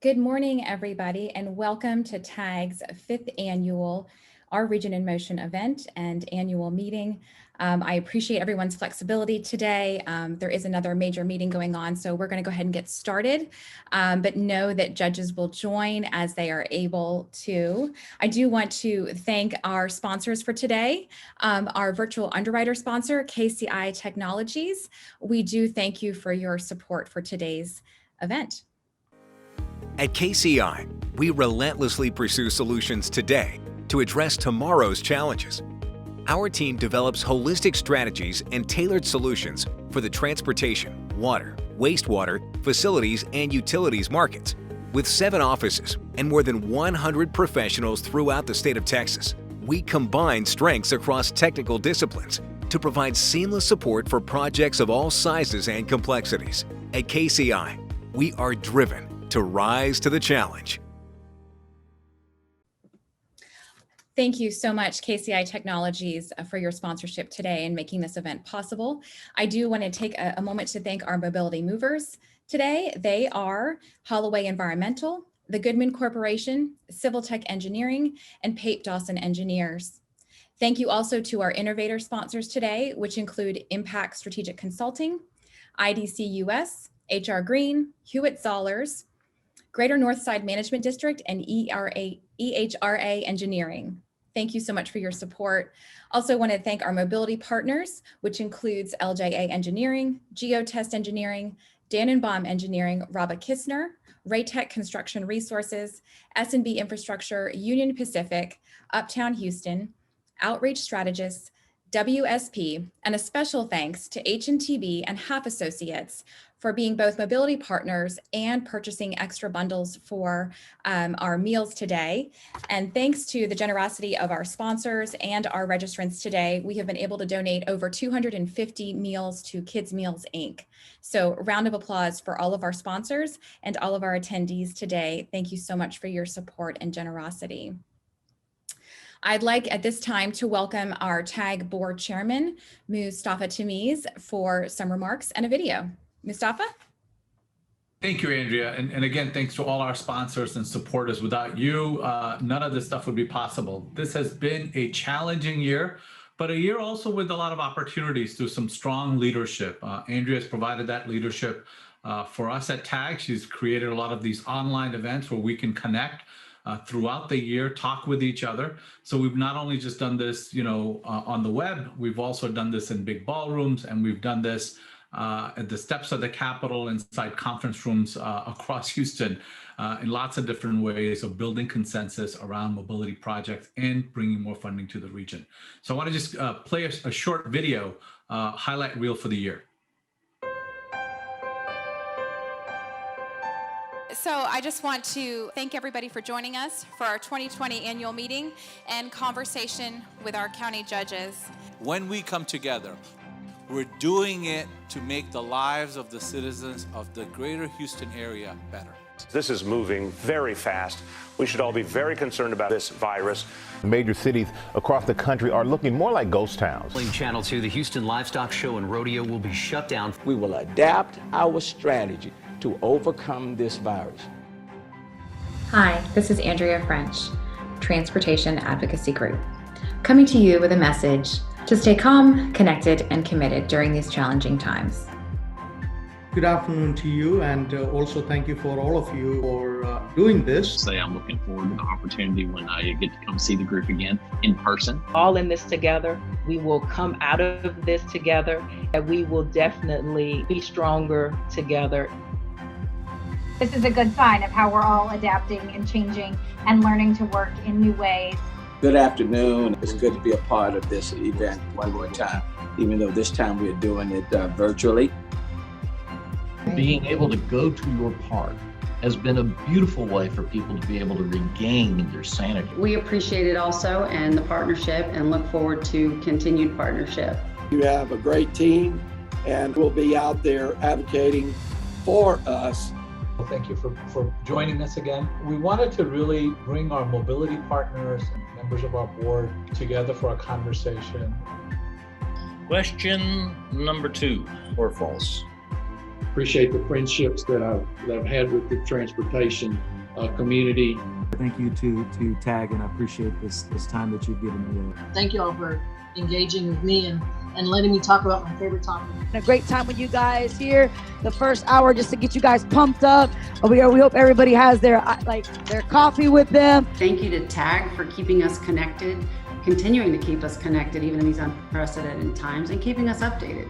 Good morning, everybody, and welcome to TAG's 5th annual Our Region in Motion event and annual meeting. I appreciate everyone's flexibility today. There is another major meeting going on, so we're going to go ahead and get started, but know that judges will join as they are able to. I do want to thank our sponsors for today, our virtual underwriter sponsor, KCI Technologies. We do thank you for your support for today's event. At KCI, we relentlessly pursue solutions today to address tomorrow's challenges. Our team develops holistic strategies and tailored solutions for the transportation, water, wastewater, facilities, and utilities markets. With 7 offices and more than 100 professionals throughout the state of Texas, we combine strengths across technical disciplines to provide seamless support for projects of all sizes and complexities. At KCI, we are driven to rise to the challenge. Thank you so much, KCI Technologies, for your sponsorship today and making this event possible. I do want to take a moment to thank our mobility movers today. They are Holloway Environmental, the Goodman Corporation, Civil Tech Engineering, and Pape Dawson Engineers. Thank you also to our innovator sponsors today, which include Impact Strategic Consulting, IDC US, HR Green, Hewitt Zollers, Greater Northside Management District, and EHRA Engineering. Thank you so much for your support. Also want to thank our mobility partners, which includes LJA Engineering, Geotest Engineering, Dannenbaum Engineering, Rabba Kistner, Raytech Construction Resources, S&B Infrastructure, Union Pacific, Uptown Houston, Outreach Strategists, WSP, and a special thanks to HNTB and Half Associates for being both mobility partners and purchasing extra bundles for our meals today. And thanks to the generosity of our sponsors and our registrants today, we have been able to donate over 250 meals to Kids Meals, Inc. So round of applause for all of our sponsors and all of our attendees today. Thank you so much for your support and generosity. I'd like at this time to welcome our TAG board chairman, Mustafa Tamiz, for some remarks and a video. Mustafa? Thank you, Andrea. And again, thanks to all our sponsors and supporters. Without you, none of this stuff would be possible. This has been a challenging year, but a year also with a lot of opportunities through some strong leadership. Andrea has provided that leadership for us at TAG. She's created a lot of these online events where we can connect throughout the year, talk with each other. So we've not only just done this, on the web, we've also done this in big ballrooms, and we've done this at the steps of the Capitol, inside conference rooms across Houston, in lots of different ways of building consensus around mobility projects and bringing more funding to the region. So I want to just play a short video, highlight reel for the year. So I just want to thank everybody for joining us for our 2020 annual meeting and conversation with our county judges. When we come together, we're doing it to make the lives of the citizens of the greater Houston area better. This is moving very fast. We should all be very concerned about this virus. Major cities across the country are looking more like ghost towns. Channel 2, the Houston Livestock Show and Rodeo will be shut down. We will adapt our strategy to overcome this virus. Hi, this is Andrea French, Transportation Advocacy Group, coming to you with a message to stay calm, connected, and committed during these challenging times. Good afternoon to you, and also thank you for all of you for doing this. I'm looking forward to the opportunity when I get to come see the group again in person. All in this together, we will come out of this together, and we will definitely be stronger together. This is a good sign of how we're all adapting and changing and learning to work in new ways. Good afternoon. It's good to be a part of this event one more time, even though this time we're doing it virtually. Being able to go to your park has been a beautiful way for people to be able to regain their sanity. We appreciate it also and the partnership and look forward to continued partnership. You have a great team and we'll be out there advocating for us. Thank you for joining us again. We wanted to really bring our mobility partners and members of our board together for a conversation. Question number 2, or false? appreciate the friendships that I've had with the transportation community. Thank you to TAG, and I appreciate this time that you've given me. Thank you all for engaging with me and letting me talk about my favorite topic. A great time with you guys here. The first hour just to get you guys pumped up. We hope everybody has their coffee with them. Thank you to TAG for keeping us connected, continuing to keep us connected even in these unprecedented times, and keeping us updated.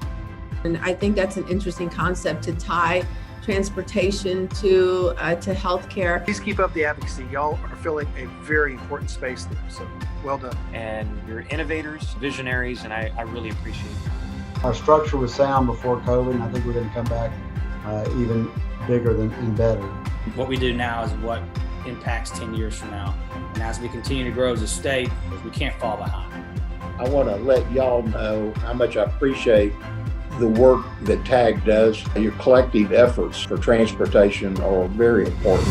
And I think that's an interesting concept to tie transportation to healthcare. Please keep up the advocacy. Y'all are filling a very important space there, so well done. And you're innovators, visionaries, and I really appreciate it. Our structure was sound before COVID, and I think we're going to come back even bigger and better. What we do now is what impacts 10 years from now. And as we continue to grow as a state, we can't fall behind. I want to let y'all know how much I appreciate the work that TAG does. Your collective efforts for transportation are very important.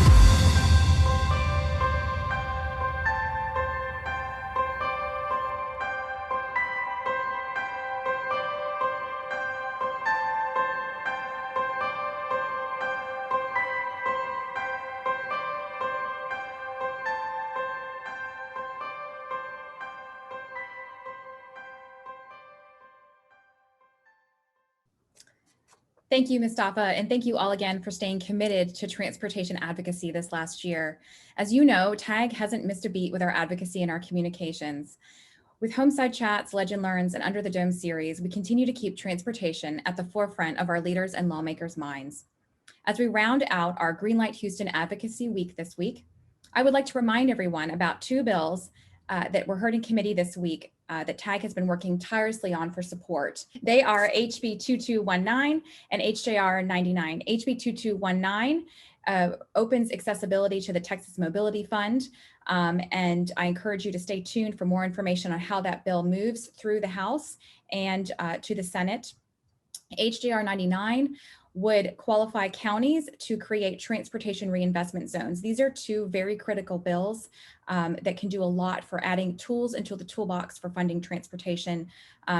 Thank you, Mustafa, and thank you all again for staying committed to transportation advocacy this last year. As you know, TAG hasn't missed a beat with our advocacy and our communications. With Homeside Chats, Legend Learns, and Under the Dome series, we continue to keep transportation at the forefront of our leaders and lawmakers' minds. As we round out our Greenlight Houston Advocacy Week this week, I would like to remind everyone about two bills that were heard in committee this week that TAG has been working tirelessly on for support. They are HB 2219 and HJR 99. HB 2219 opens accessibility to the Texas Mobility Fund, and I encourage you to stay tuned for more information on how that bill moves through the House and to the Senate. HJR 99 would qualify counties to create transportation reinvestment zones. These are two very critical bills that can do a lot for adding tools into the toolbox for funding transportation,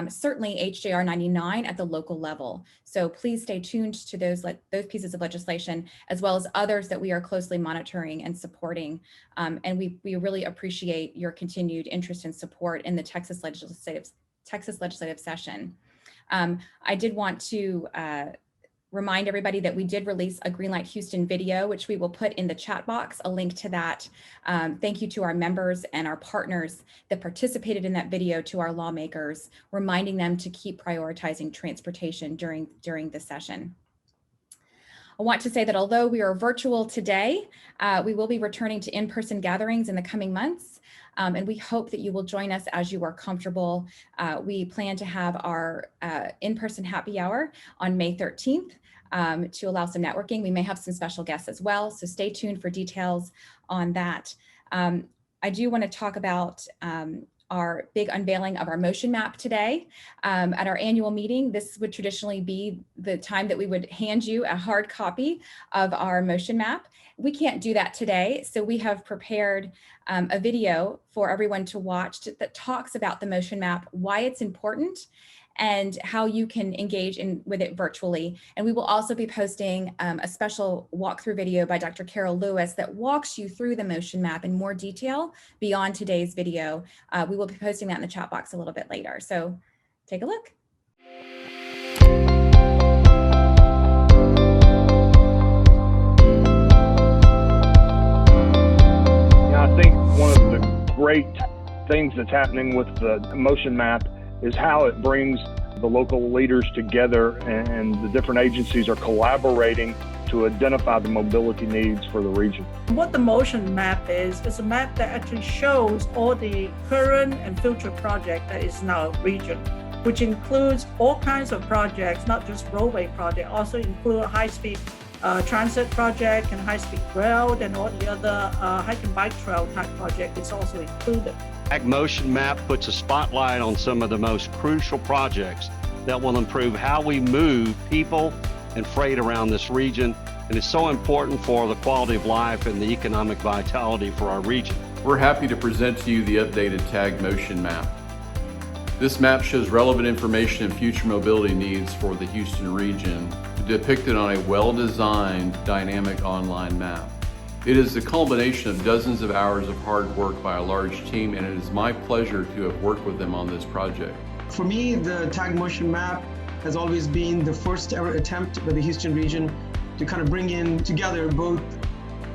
certainly HJR 99 at the local level. So please stay tuned to those pieces of legislation, as well as others that we are closely monitoring and supporting. And we really appreciate your continued interest and support in the Texas legislative session. I did want to remind everybody that we did release a Greenlight Houston video, which we will put in the chat box, a link to that. Thank you to our members and our partners that participated in that video, to our lawmakers, reminding them to keep prioritizing transportation during the session. I want to say that although we are virtual today, we will be returning to in-person gatherings in the coming months. And we hope that you will join us as you are comfortable. We plan to have our in-person happy hour on May 13th to allow some networking. We may have some special guests as well, so stay tuned for details on that. I do want to talk about our big unveiling of our motion map today. At our annual meeting, this would traditionally be the time that we would hand you a hard copy of our motion map. We can't do that today, so we have prepared a video for everyone to watch that talks about the motion map, why it's important, and how you can engage with it virtually. And we will also be posting a special walkthrough video by Dr. Carol Lewis that walks you through the motion map in more detail beyond today's video. We will be posting that in the chat box a little bit later, so take a look. I think one of the great things that's happening with the motion map is how it brings the local leaders together, and the different agencies are collaborating to identify the mobility needs for the region. What the motion map is a map that actually shows all the current and future projects that is in our region, which includes all kinds of projects, not just roadway projects, also include high-speed transit project and high-speed rail, and all the other hike and bike trail type project is also included. Ag Motion Map puts a spotlight on some of the most crucial projects that will improve how we move people and freight around this region, and it's so important for the quality of life and the economic vitality for our region. We're happy to present to you the updated TAG Motion Map. This map shows relevant information and future mobility needs for the Houston region, depicted on a well-designed, dynamic online map. It is the culmination of dozens of hours of hard work by a large team, and it is my pleasure to have worked with them on this project. For me, the tag motion map has always been the first ever attempt by the Houston region to kind of bring in together both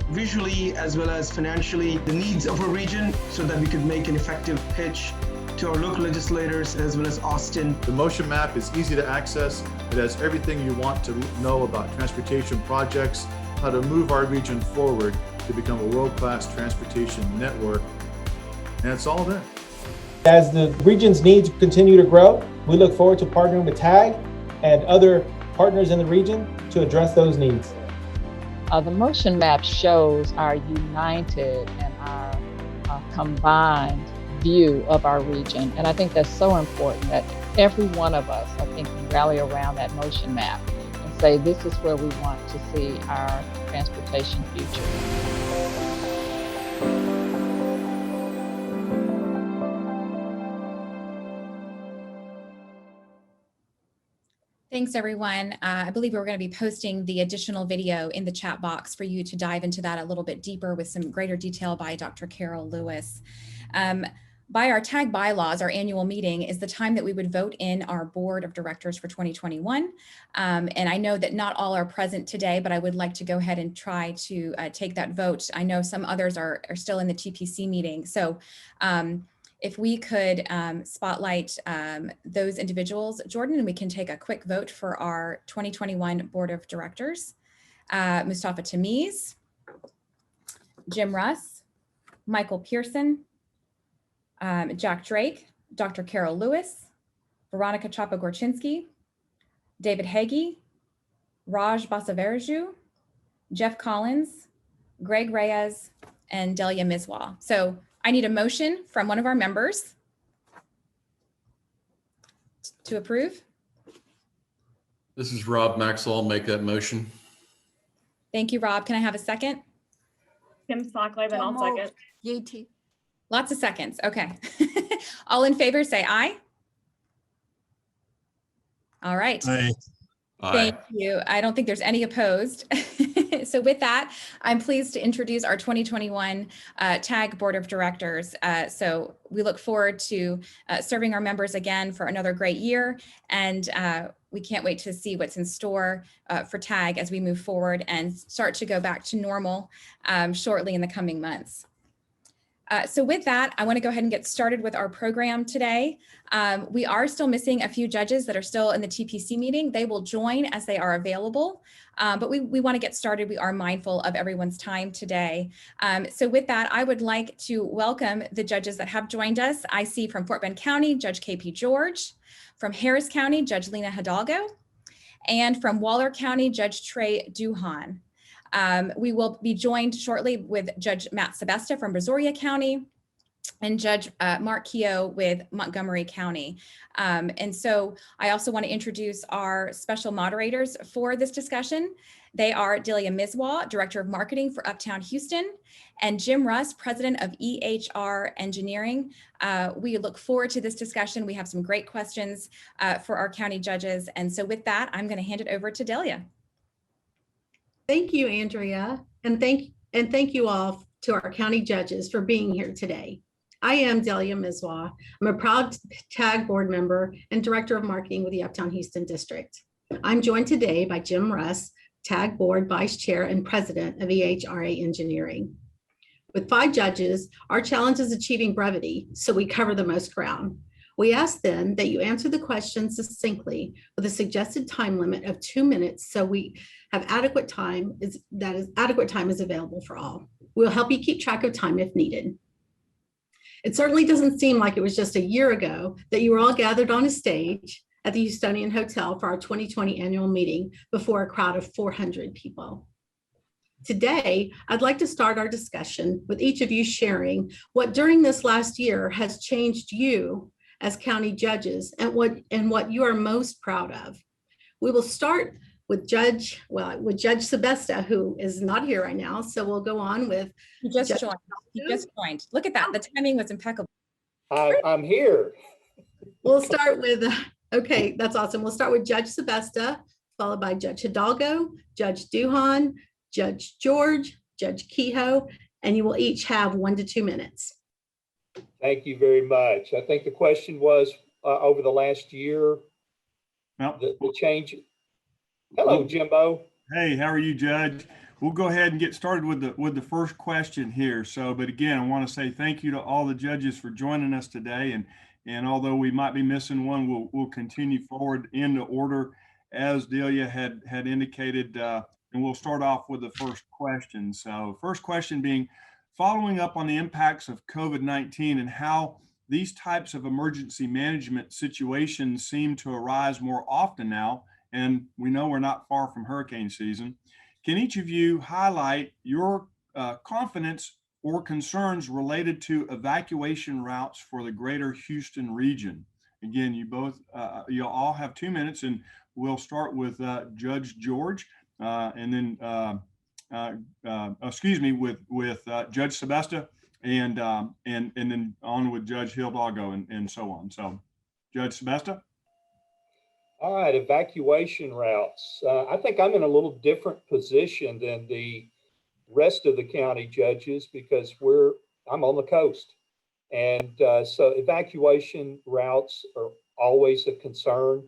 visually as well as financially the needs of a region so that we could make an effective pitch to our local legislators as well as Austin. The motion map is easy to access. It has everything you want to know about transportation projects, how to move our region forward to become a world-class transportation network, and it's all there. As the region's needs continue to grow, we look forward to partnering with TAG and other partners in the region to address those needs. The motion map shows our united and our combined view of our region. And I think that's so important that every one of us, I think, can rally around that motion map and say, this is where we want to see our transportation future. Thanks, everyone. I believe we're going to be posting the additional video in the chat box for you to dive into that a little bit deeper with some greater detail by Dr. Carol Lewis. By our TAG bylaws, our annual meeting is the time that we would vote in our board of directors for 2021. And I know that not all are present today, but I would like to go ahead and try to take that vote. I know some others are still in the TPC meeting. So if we could spotlight those individuals, Jordan, and we can take a quick vote for our 2021 board of directors. Mustafa Tamiz, Jim Russ, Michael Pearson, Jack Drake, Dr. Carol Lewis, Veronica Chapa-Gorchinsky, David Hagee, Raj Basavaraju, Jeff Collins, Greg Reyes, and Delia Miswa. So I need a motion from one of our members to approve. This is Rob Maxwell. I'll make that motion. Thank you, Rob. Can I have a second? Kim Stockleven, I'll second. Yeti. Lots of seconds. Okay. All in favor, say aye. All right. Aye. Thank you. I don't think there's any opposed. So with that, I'm pleased to introduce our 2021 TAG Board of Directors. So we look forward to serving our members again for another great year. And we can't wait to see what's in store for TAG as we move forward and start to go back to normal shortly in the coming months. So with that, I want to go ahead and get started with our program today. We are still missing a few judges that are still in the TPC meeting. They will join as they are available, but we want to get started. We are mindful of everyone's time today. So with that, I would like to welcome the judges that have joined us. I see from Fort Bend County, Judge KP George, from Harris County, Judge Lina Hidalgo, and from Waller County, Judge Trey Duhon. We will be joined shortly with Judge Matt Sebesta from Brazoria County and Judge Mark Keough with Montgomery County. And so I also want to introduce our special moderators for this discussion. They are Delia Miswa, Director of Marketing for Uptown Houston, and Jim Russ, President of EHR Engineering. We look forward to this discussion. We have some great questions for our county judges. And so with that, I'm going to hand it over to Delia. Thank you, Andrea, and thank you all to our county judges for being here today. I am Delia Miswa. I'm a proud TAG board member and Director of Marketing with the Uptown Houston District. I'm joined today by Jim Russ, TAG Board Vice Chair and President of EHRA Engineering. With 5 judges, our challenge is achieving brevity, so we cover the most ground. We ask then that you answer the questions succinctly with a suggested time limit of 2 minutes so we have adequate time is available for all. We'll help you keep track of time if needed. It certainly doesn't seem like it was just a year ago that you were all gathered on a stage at the Houstonian Hotel for our 2020 annual meeting before a crowd of 400 people. Today, I'd like to start our discussion with each of you sharing what during this last year has changed you as county judges and what you are most proud of. We will start with Judge Sebesta, who is not here right now. So we'll go on with He just joined. Look at that. The timing was impeccable. I'm here. We'll start with, okay, that's awesome. We'll start with Judge Sebesta, followed by Judge Hidalgo, Judge Duhon, Judge George, Judge Keough, and you will each have 1 to 2 minutes. Thank you very much. I think the question was over the last year, the change. Hello, Jimbo. Hey, how are you, Judge? We'll go ahead and get started with the first question here. So, but again, I want to say thank you to all the judges for joining us today. And although we might be missing one, we'll continue forward in the order as Delia had indicated. And we'll start off with the first question. So, first question being, following up on the impacts of COVID-19 and how these types of emergency management situations seem to arise more often now, and we know we're not far from hurricane season. Can each of you highlight your confidence or concerns related to evacuation routes for the greater Houston region? Again, you all have 2 minutes, and we'll start with Judge George, and then with Judge Sebesta, and then on with Judge Hidalgo, and so on. So, Judge Sebesta. All right, evacuation routes. I think I'm in a little different position than the rest of the county judges because I'm on the coast. And so evacuation routes are always a concern.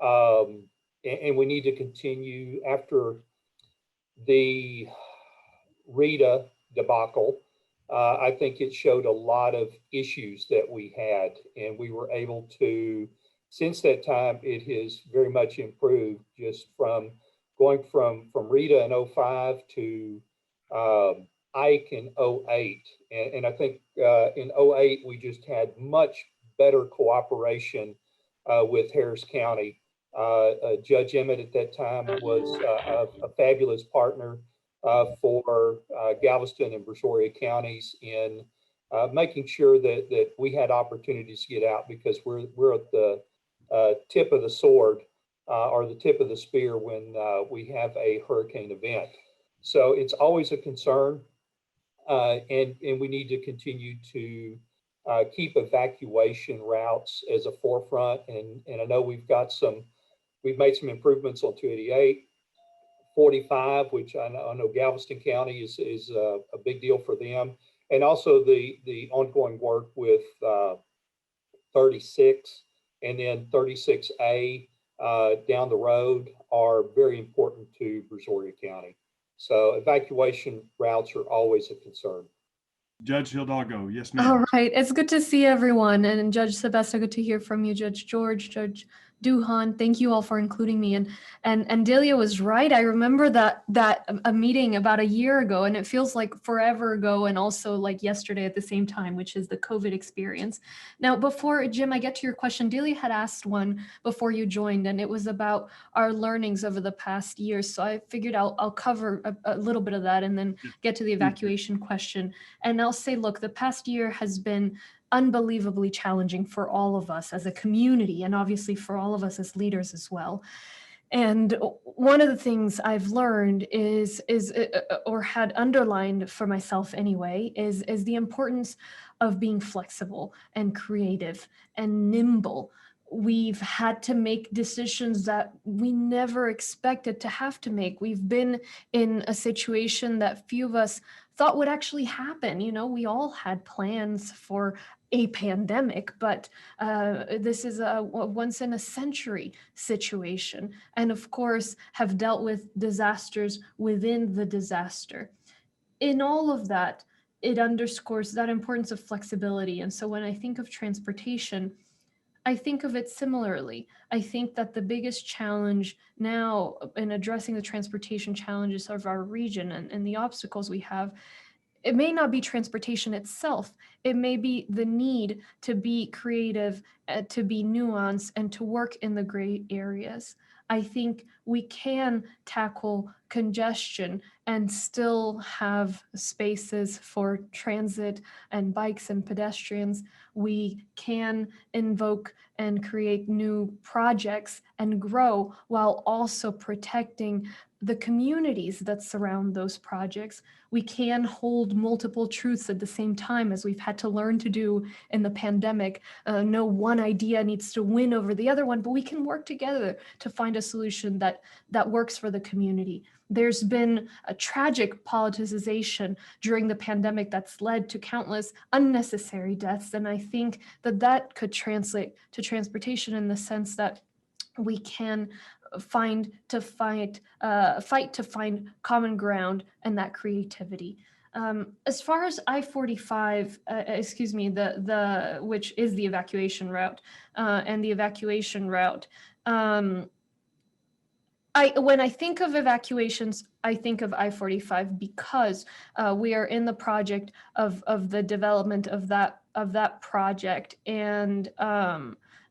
And we need to continue after the Rita debacle. I think it showed a lot of issues that we had, and we were able to, since that time, it has very much improved, just from going from Rita in 05 to Ike in 08. And I think in 08, we just had much better cooperation with Harris County. Judge Emmett at that time was a fabulous partner for Galveston and Brazoria counties in making sure that we had opportunities to get out, because we're at the tip of the sword or the tip of the spear when we have a hurricane event. So it's always a concern, and we need to continue to keep evacuation routes as a forefront. And I know we've made some improvements on 288, 45, which I know Galveston County is a big deal for them, and also the ongoing work with 36 and then 36A down the road are very important to Brazoria County. So evacuation routes are always a concern. Judge Hidalgo, yes, ma'am. All right, it's good to see everyone. And Judge Sebesta, good to hear from you. Judge George, Judge Duhon, thank you all for including me. And Delia was right. I remember that a meeting about a year ago, and it feels like forever ago, and also like yesterday at the same time, which is the COVID experience. Now, before, Jim, I get to your question, Delia had asked one before you joined, and it was about our learnings over the past year. So I figured I'll cover a little bit of that and then get to the evacuation question. And I'll say, look, the past year has been unbelievably challenging for all of us as a community, and obviously for all of us as leaders as well. And one of the things I've learned is or had underlined for myself anyway, is the importance of being flexible and creative and nimble. We've had to make decisions that we never expected to have to make. We've been in a situation that few of us thought would actually happen. You know, we all had plans for a pandemic, but this is a once in a century situation. And of course, have dealt with disasters within the disaster. In all of that, it underscores that importance of flexibility. And so when I think of transportation, I think of it similarly. I think that the biggest challenge now in addressing the transportation challenges of our region and the obstacles we have, it may not be transportation itself. It may be the need to be creative, to be nuanced, and to work in the gray areas. I think we can tackle congestion and still have spaces for transit and bikes and pedestrians. We can invoke and create new projects and grow while also protecting the communities that surround those projects. We can hold multiple truths at the same time, as we've had to learn to do in the pandemic. No one idea needs to win over the other one, but we can work together to find a solution that works for the community. There's been a tragic politicization during the pandemic that's led to countless unnecessary deaths. And I think that could translate to transportation in the sense that we can fight to find common ground and that creativity. As far as I-45, excuse me, the which is the evacuation route, and the evacuation route. When I think of evacuations, I think of I-45 because we are in the project of the development of that project, and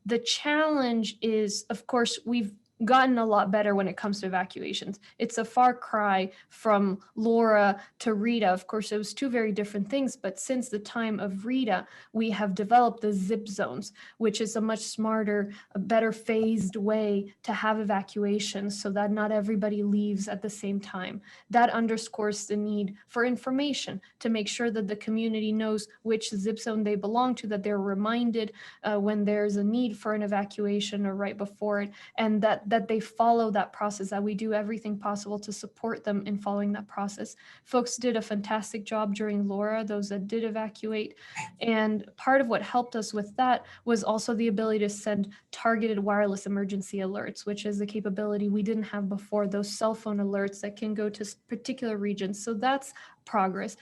the challenge is, of course, we've gotten a lot better when it comes to evacuations. It's a far cry from Laura to Rita. Of course, it was two very different things, but since the time of Rita, we have developed the zip zones, which is a much smarter, a better phased way to have evacuations so that not everybody leaves at the same time. That underscores the need for information to make sure that the community knows which zip zone they belong to, that they're reminded when there's a need for an evacuation or right before it, and that they follow that process, that we do everything possible to support them in following that process. Folks did a fantastic job during Laura, those that did evacuate. And part of what helped us with that was also the ability to send targeted wireless emergency alerts, which is a capability we didn't have before, those cell phone alerts that can go to particular regions. So that's progress.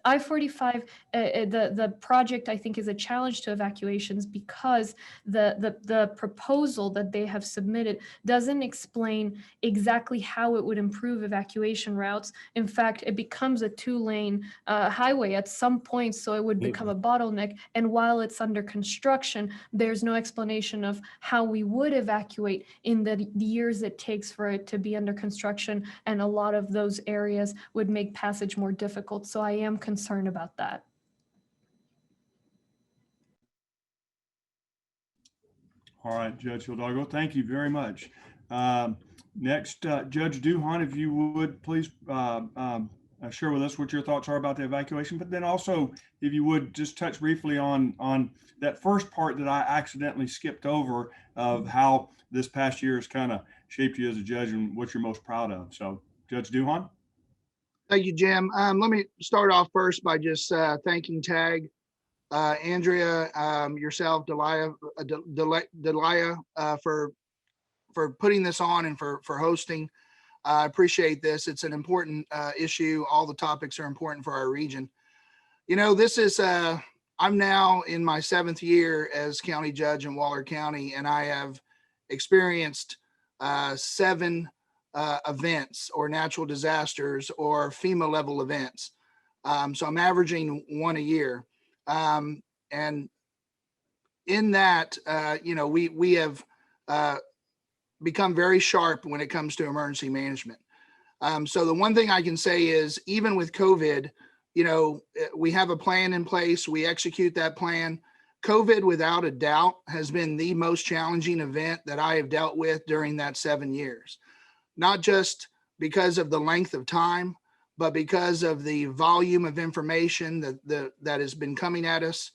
I-45, the project, I think, is a challenge to evacuations because the proposal that they have submitted doesn't explain exactly how it would improve evacuation routes. In fact, it becomes a two-lane highway at some point, so it would become a bottleneck. And while it's under construction, there's no explanation of how we would evacuate in the years it takes for it to be under construction. And a lot of those areas would make passage more difficult. So I am concerned about that. All right, Judge Hidalgo, thank you very much. Next, Judge Duhon, if you would please share with us what your thoughts are about the evacuation, but then also, if you would just touch briefly on that first part that I accidentally skipped over of how this past year has kind of shaped you as a judge and what you're most proud of. So, Judge Duhon. Thank you, Jim. Let me start off first by just thanking TAG, Andrea, yourself, Delia, for putting this on and for hosting. I appreciate this. It's an important issue. All the topics are important for our region. You know, this is, I'm now in my 7th year as county judge in Waller County, and I have experienced 7 events or natural disasters or FEMA level events. So I'm averaging 1 a year. And in that, you know, we have become very sharp when it comes to emergency management. So the one thing I can say is, even with COVID, you know, we have a plan in place. We execute that plan. COVID, without a doubt, has been the most challenging event that I have dealt with during that 7 years. Not just because of the length of time, but because of the volume of information that has been coming at us,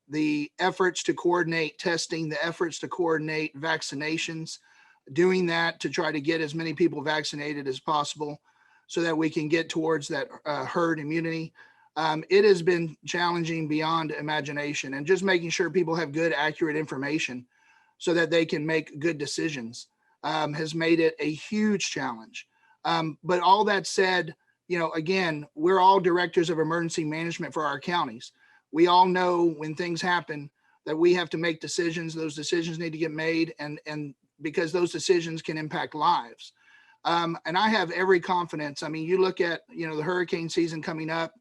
the efforts to coordinate testing, the efforts to coordinate vaccinations, doing that to try to get as many people vaccinated as possible so that we can get towards that herd immunity. It has been challenging beyond imagination, and just making sure people have good, accurate information so that they can make good decisions has made it a huge challenge. But all that said, you know, again, we're all directors of emergency management for our counties. We all know when things happen that we have to make decisions. Those decisions need to get made, and because those decisions can impact lives. And I have every confidence. I mean, you look at, you know, the hurricane season coming up.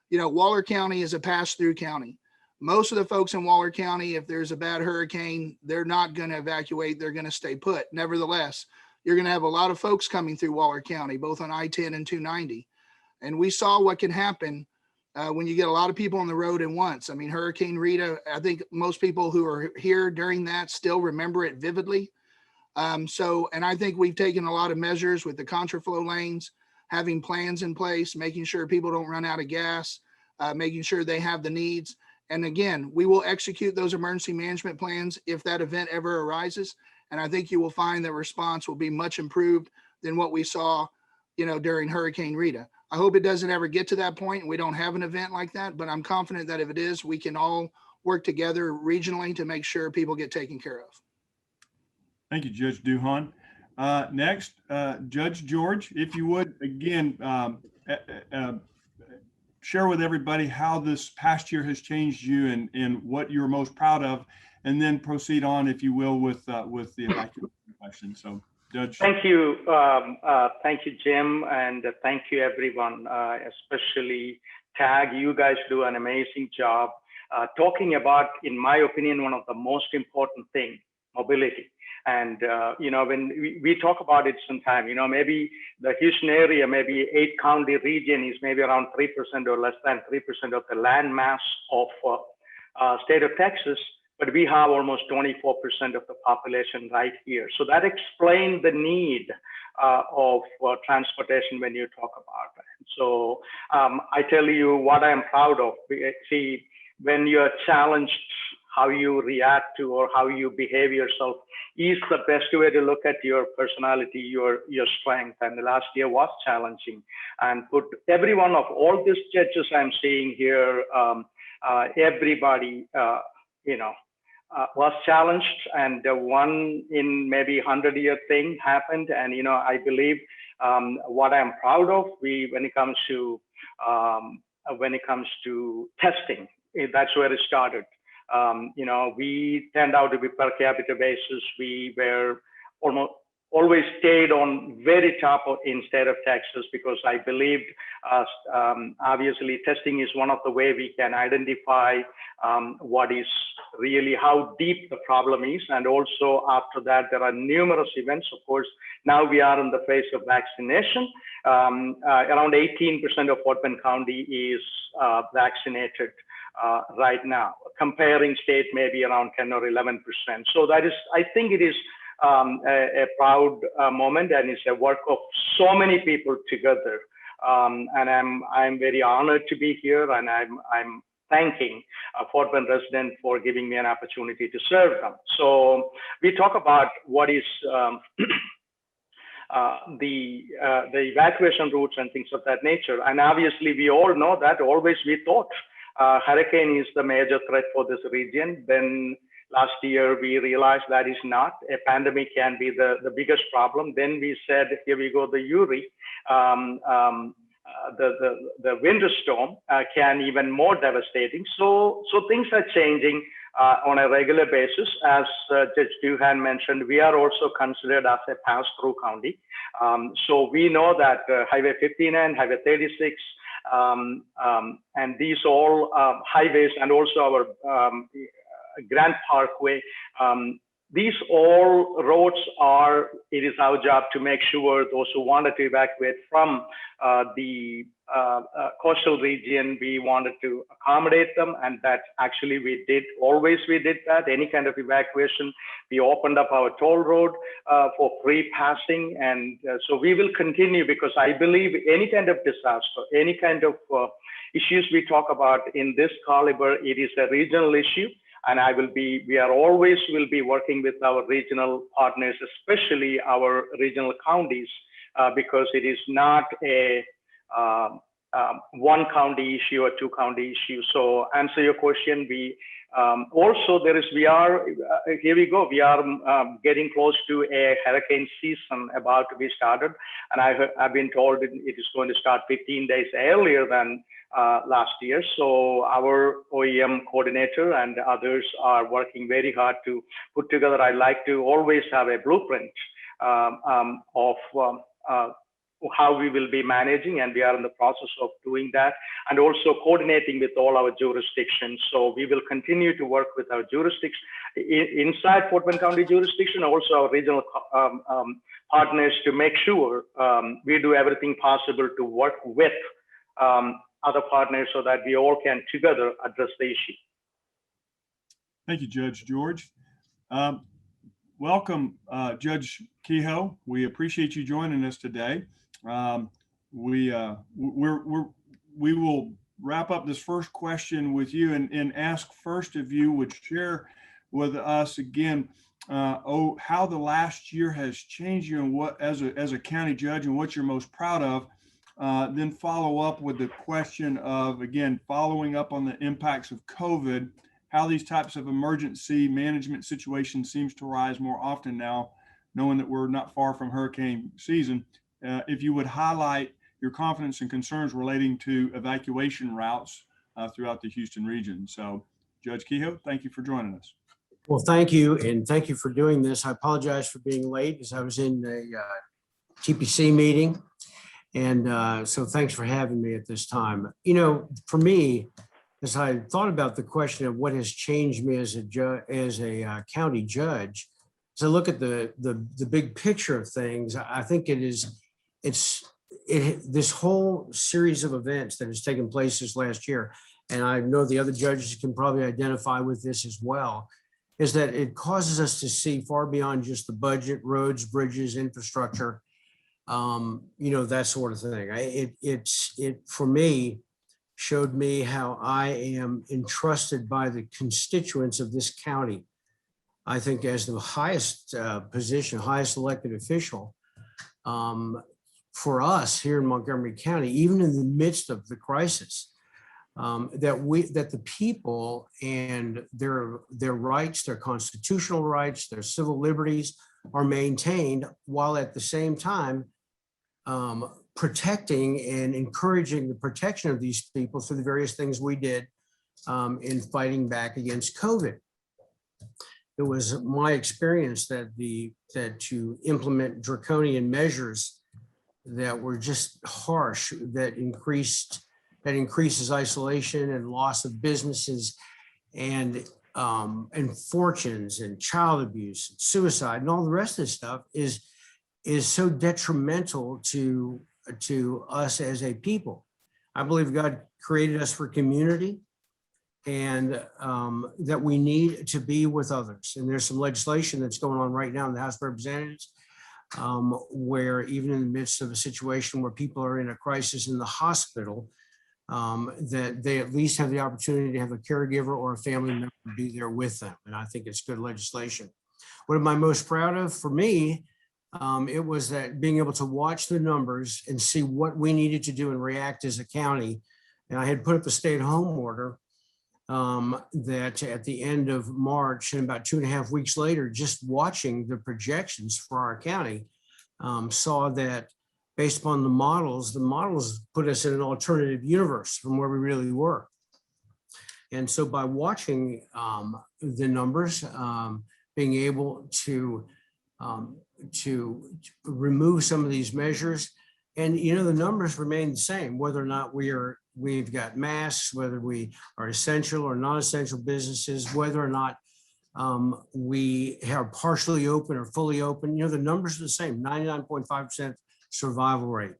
You know, Waller County is a pass-through county. Most of the folks in Waller County, if there's a bad hurricane, they're not going to evacuate. They're going to stay put. Nevertheless, you're going to have a lot of folks coming through Waller County, both on I-10 and 290. And we saw what can happen when you get a lot of people on the road at once. I mean, Hurricane Rita, I think most people who are here during that still remember it vividly. And I think we've taken a lot of measures with the contraflow lanes, having plans in place, making sure people don't run out of gas, making sure they have the needs. And again, we will execute those emergency management plans if that event ever arises. And I think you will find that response will be much improved than what we saw, during Hurricane Rita. I hope it doesn't ever get to that point and we don't have an event like that, but I'm confident that if it is, we can all work together regionally to make sure people get taken care of. Thank you, Judge Duhon. Next, Judge George, if you would, again, share with everybody how this past year has changed you and what you're most proud of, and then proceed on, if you will, with the evacuation question. So, Judge. Thank you, Jim, and thank you, everyone, especially TAG. You guys do an amazing job talking about, in my opinion, one of the most important things, mobility. And, when we talk about it sometime, maybe the Houston area, maybe 8-county region is maybe around 3% or less than 3% of the land mass of state of Texas, but we have almost 24% of the population right here. So that explains the need of transportation when you talk about it. So I tell you what I'm proud of. See, when you're challenged, how you react to or how you behave yourself is the best way to look at your personality, your strength. And the last year was challenging. And put every one of all these judges I'm seeing here, everybody, was challenged, and one in maybe 100-year thing happened. And I believe what I'm proud of, when it comes to testing, that's where it started. We turned out to be per capita basis. We were always stayed on very top in state of Texas, because I believed obviously testing is one of the way we can identify what is really how deep the problem is. And also after that, there are numerous events. Of course, now we are in the phase of vaccination. Around 18% of Fort Bend County is vaccinated right now, comparing state maybe around 10 or 11%. So that is, I think it is a proud moment, and it's a work of so many people together. And I'm very honored to be here, and I'm thanking Fort Bend residents for giving me an opportunity to serve them. So we talk about what is the evacuation routes and things of that nature. And obviously, we all know that always we thought hurricane is the major threat for this region. Then last year, we realized that is not. A pandemic can be the biggest problem. Then we said, here we go, the Uri, the winter storm can even more devastating. So things are changing on a regular basis. As Judge Duhon mentioned, we are also considered as a pass-through county. So we know that Highway 59, Highway 36, and these all highways, and also our Grand Parkway, these all roads it is our job to make sure those who wanted to evacuate from the coastal region, we wanted to accommodate them, and that actually we did that. Any kind of evacuation, we opened up our toll road for free passing, and so we will continue, because I believe any kind of disaster, any kind of issues we talk about in this caliber, it is a regional issue. And we always will be working with our regional partners, especially our regional counties, because it is not a one county issue or two county issue. So answer your question, also we are getting close to a hurricane season about to be started. And I've been told it is going to start 15 days earlier than last year. So our OEM coordinator and others are working very hard to put together. I like to always have a blueprint of how we will be managing, and we are in the process of doing that, and also coordinating with all our jurisdictions. So we will continue to work with our jurisdictions inside Fort Bend County jurisdiction, also our regional partners, to make sure we do everything possible to work with other partners so that we all can together address the issue. Thank you, Judge George. welcome, Judge Keough. We appreciate you joining us today. We will wrap up this first question with you and ask first if you would share with us again how the last year has changed you and what as a county judge and what you're most proud of. Then follow up with the question of, again, following up on the impacts of COVID, how these types of emergency management situations seems to rise more often now, knowing that we're not far from hurricane season. If you would highlight your confidence and concerns relating to evacuation routes throughout the Houston region. So, Judge Keough, thank you for joining us. Well, thank you, and thank you for doing this. I apologize for being late because I was in a TPC meeting, and so thanks for having me at this time. You know, for me, as I thought about the question of what has changed me as a county judge, as I look at the big picture of things, I think this whole series of events that has taken place this last year, and I know the other judges can probably identify with this as well, is that it causes us to see far beyond just the budget, roads, bridges, infrastructure, that sort of thing. It for me showed me how I am entrusted by the constituents of this county. I think as the highest position, highest elected official, for us here in Montgomery County, even in the midst of the crisis, that the people and their rights, their constitutional rights, their civil liberties are maintained, while at the same time protecting and encouraging the protection of these people through the various things we did in fighting back against COVID. It was my experience that to implement draconian measures that were just harsh, that increases isolation and loss of businesses and fortunes and child abuse, and suicide, and all the rest of this stuff is so detrimental to us as a people. I believe God created us for community, and that we need to be with others. And there's some legislation that's going on right now in the House of Representatives, where even in the midst of a situation where people are in a crisis in the hospital, that they at least have the opportunity to have a caregiver or a family member be there with them. And I think it's good legislation. What am I most proud of? For me, it was that being able to watch the numbers and see what we needed to do and react as a county. And I had put up a stay-at-home order that at the end of March, and about 2.5 weeks later, just watching the projections for our county, saw that based upon the models put us in an alternative universe from where we really were. And so by watching the numbers, being able to remove some of these measures, and the numbers remain the same, whether or not we've got masks, whether we are essential or non-essential businesses, whether or not we are partially open or fully open. The numbers are the same, 99.5% survival rate.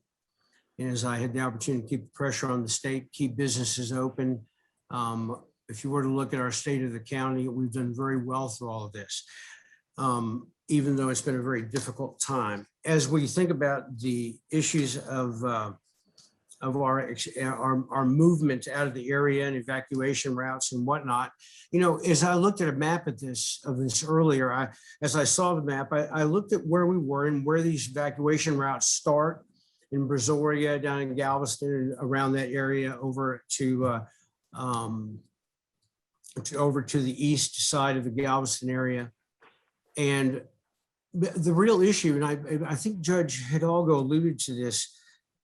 And as I had the opportunity to keep the pressure on the state, keep businesses open. If you were to look at our state of the county, we've done very well through all of this, even though it's been a very difficult time. As we think about the issues of our movement out of the area and evacuation routes and whatnot, as I looked at a map of this earlier, as I saw the map, I looked at where we were and where these evacuation routes start in Brazoria, down in Galveston, and around that area over to the east side of the Galveston area. And the real issue, and I think Judge Hidalgo alluded to this,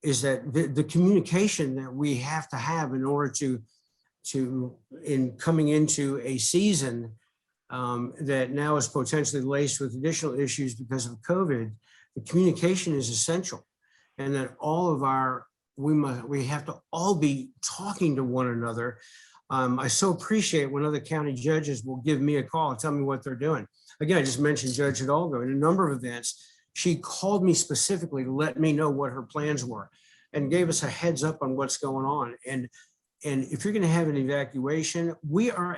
is that the communication that we have to have in order in coming into a season that now is potentially laced with additional issues because of COVID, the communication is essential, and that we have to all be talking to one another. I so appreciate when other county judges will give me a call and tell me what they're doing. Again, I just mentioned Judge Hidalgo in a number of events. She called me specifically to let me know what her plans were and gave us a heads up on what's going on. And And if you're going to have an evacuation, we are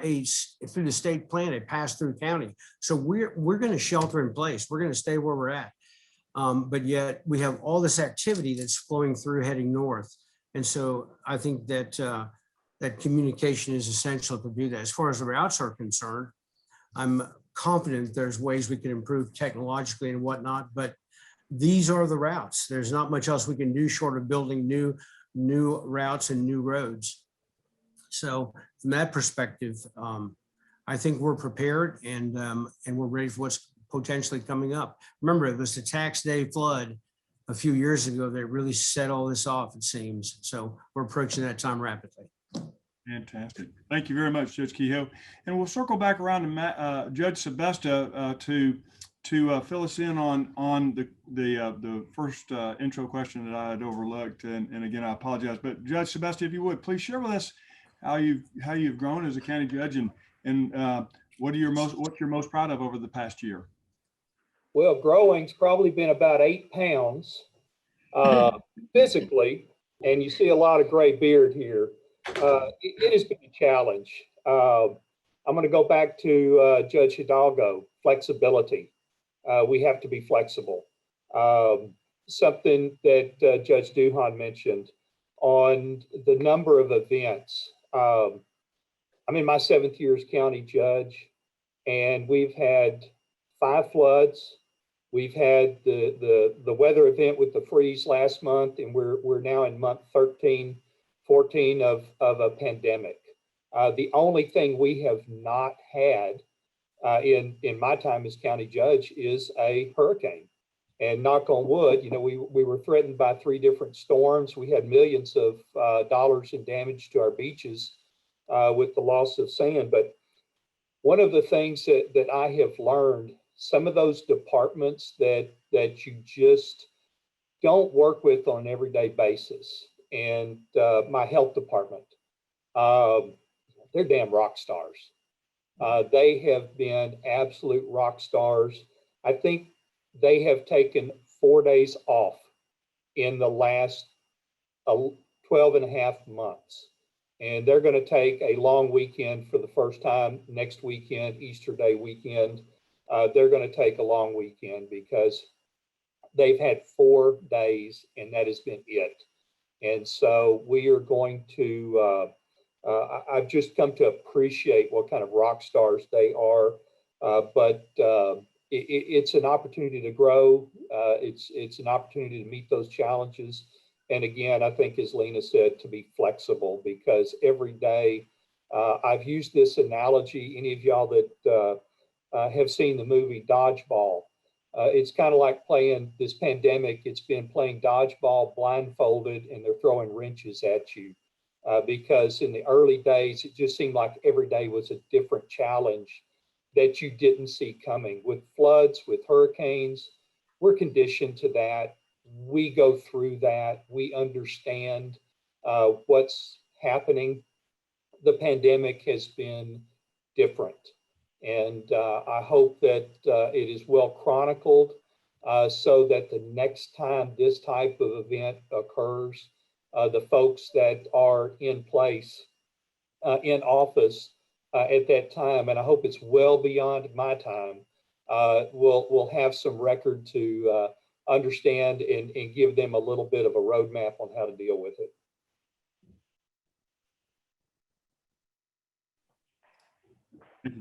through the state plan, a pass-through county. So we're going to shelter in place. We're going to stay where we're at. But yet we have all this activity that's flowing through heading north. And so I think that that communication is essential to do that. As far as the routes are concerned, I'm confident there's ways we can improve technologically and whatnot, but these are the routes. There's not much else we can do short of building new routes and new roads. So from that perspective, I think we're prepared and we're ready for what's potentially coming up. Remember, it was the tax day flood a few years ago that really set all this off, it seems. So we're approaching that time rapidly. Fantastic. Thank you very much, Judge Keough. And we'll circle back around to Judge Sebesta to fill us in on the first intro question that I had overlooked. And again, I apologize. But Judge Sebesta, if you would, please share with us how you've grown as a county judge and what's you're most proud of over the past year. Well, growing's probably been about 8 pounds physically, and you see a lot of gray beard here. It has been a challenge. I'm going to go back to Judge Hidalgo, flexibility. We have to be flexible. Something that Judge Duhon mentioned on the number of events. I'm in my 7th year as county judge, and we've had 5 floods. We've had the weather event with the freeze last month, and we're now in month 13, 14 of a pandemic. The only thing we have not had in my time as county judge is a hurricane. And knock on wood, you know, we were threatened by 3 different storms. We had millions of dollars in damage to our beaches with the loss of sand. But one of the things that I have learned, some of those departments that you just don't work with on an everyday basis, and my health department, they're damn rock stars. They have been absolute rock stars. I think they have taken 4 days off in the last 12 and a half months. And they're going to take a long weekend for the first time next weekend, Easter Day weekend. They're going to take a long weekend because they've had 4 days and that has been it. And so we are going to, I've just come to appreciate what kind of rock stars they are. But it's an opportunity to grow. It's an opportunity to meet those challenges. And again, I think, as Lina said, to be flexible, because every day, I've used this analogy. Any of y'all that have seen the movie Dodgeball, it's kind of like playing this pandemic. It's been playing dodgeball blindfolded, and they're throwing wrenches at you. Because in the early days, it just seemed like every day was a different challenge that you didn't see coming. With floods, with hurricanes, we're conditioned to that. We go through that. We understand what's happening. The pandemic has been different. And I hope that it is well chronicled so that the next time this type of event occurs, the folks that are in place, in office at that time, and I hope it's well beyond my time, will have some record to understand and give them a little bit of a roadmap on how to deal with it.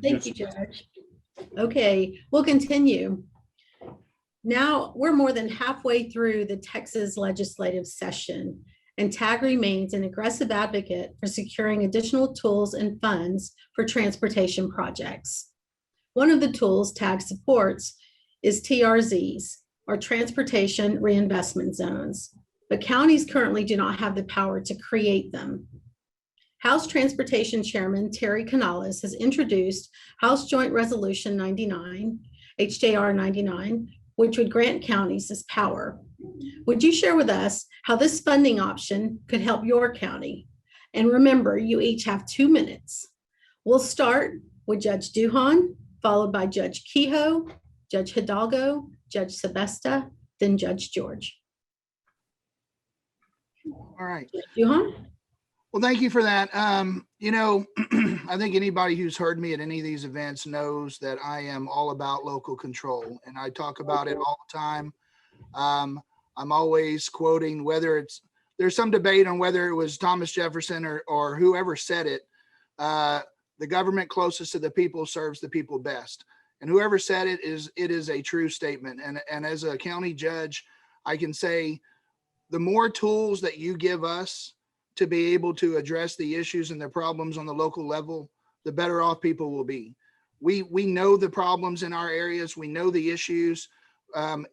Thank you, Judge. Okay, we'll continue. Now we're more than halfway through the Texas legislative session, and TAG remains an aggressive advocate for securing additional tools and funds for transportation projects. One of the tools TAG supports is TRZs, or Transportation Reinvestment Zones, but counties currently do not have the power to create them. House Transportation Chairman Terry Canales has introduced House Joint Resolution 99, HJR 99, which would grant counties this power. Would you share with us how this funding option could help your county? And remember, you each have 2 minutes. We'll start with Judge Duhon, followed by Judge Keough, Judge Hidalgo, Judge Sebesta, then Judge George. All right. Judge Duhon? Well, thank you for that. You know, I think anybody who's heard me at any of these events knows that I am all about local control, and I talk about it all the time. I'm always quoting whether there's some debate on whether it was Thomas Jefferson or whoever said it. The government closest to the people serves the people best. And whoever said it is a true statement. And as a county judge, I can say the more tools that you give us to be able to address the issues and the problems on the local level, the better off people will be. We know the problems in our areas. We know the issues.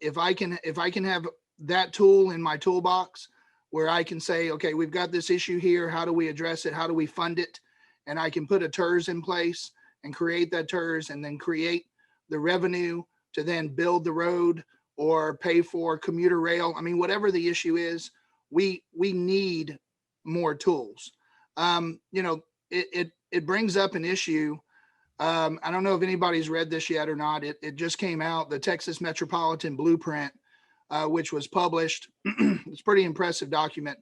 If I can have that tool in my toolbox where I can say, okay, we've got this issue here. How do we address it? How do we fund it? And I can put a TERS in place and create that TERS and then create the revenue to then build the road or pay for commuter rail. I mean, whatever the issue is, we need more tools. You know, it brings up an issue. I don't know if anybody's read this yet or not. It just came out, the Texas Metropolitan Blueprint, which was published. It's a pretty impressive document.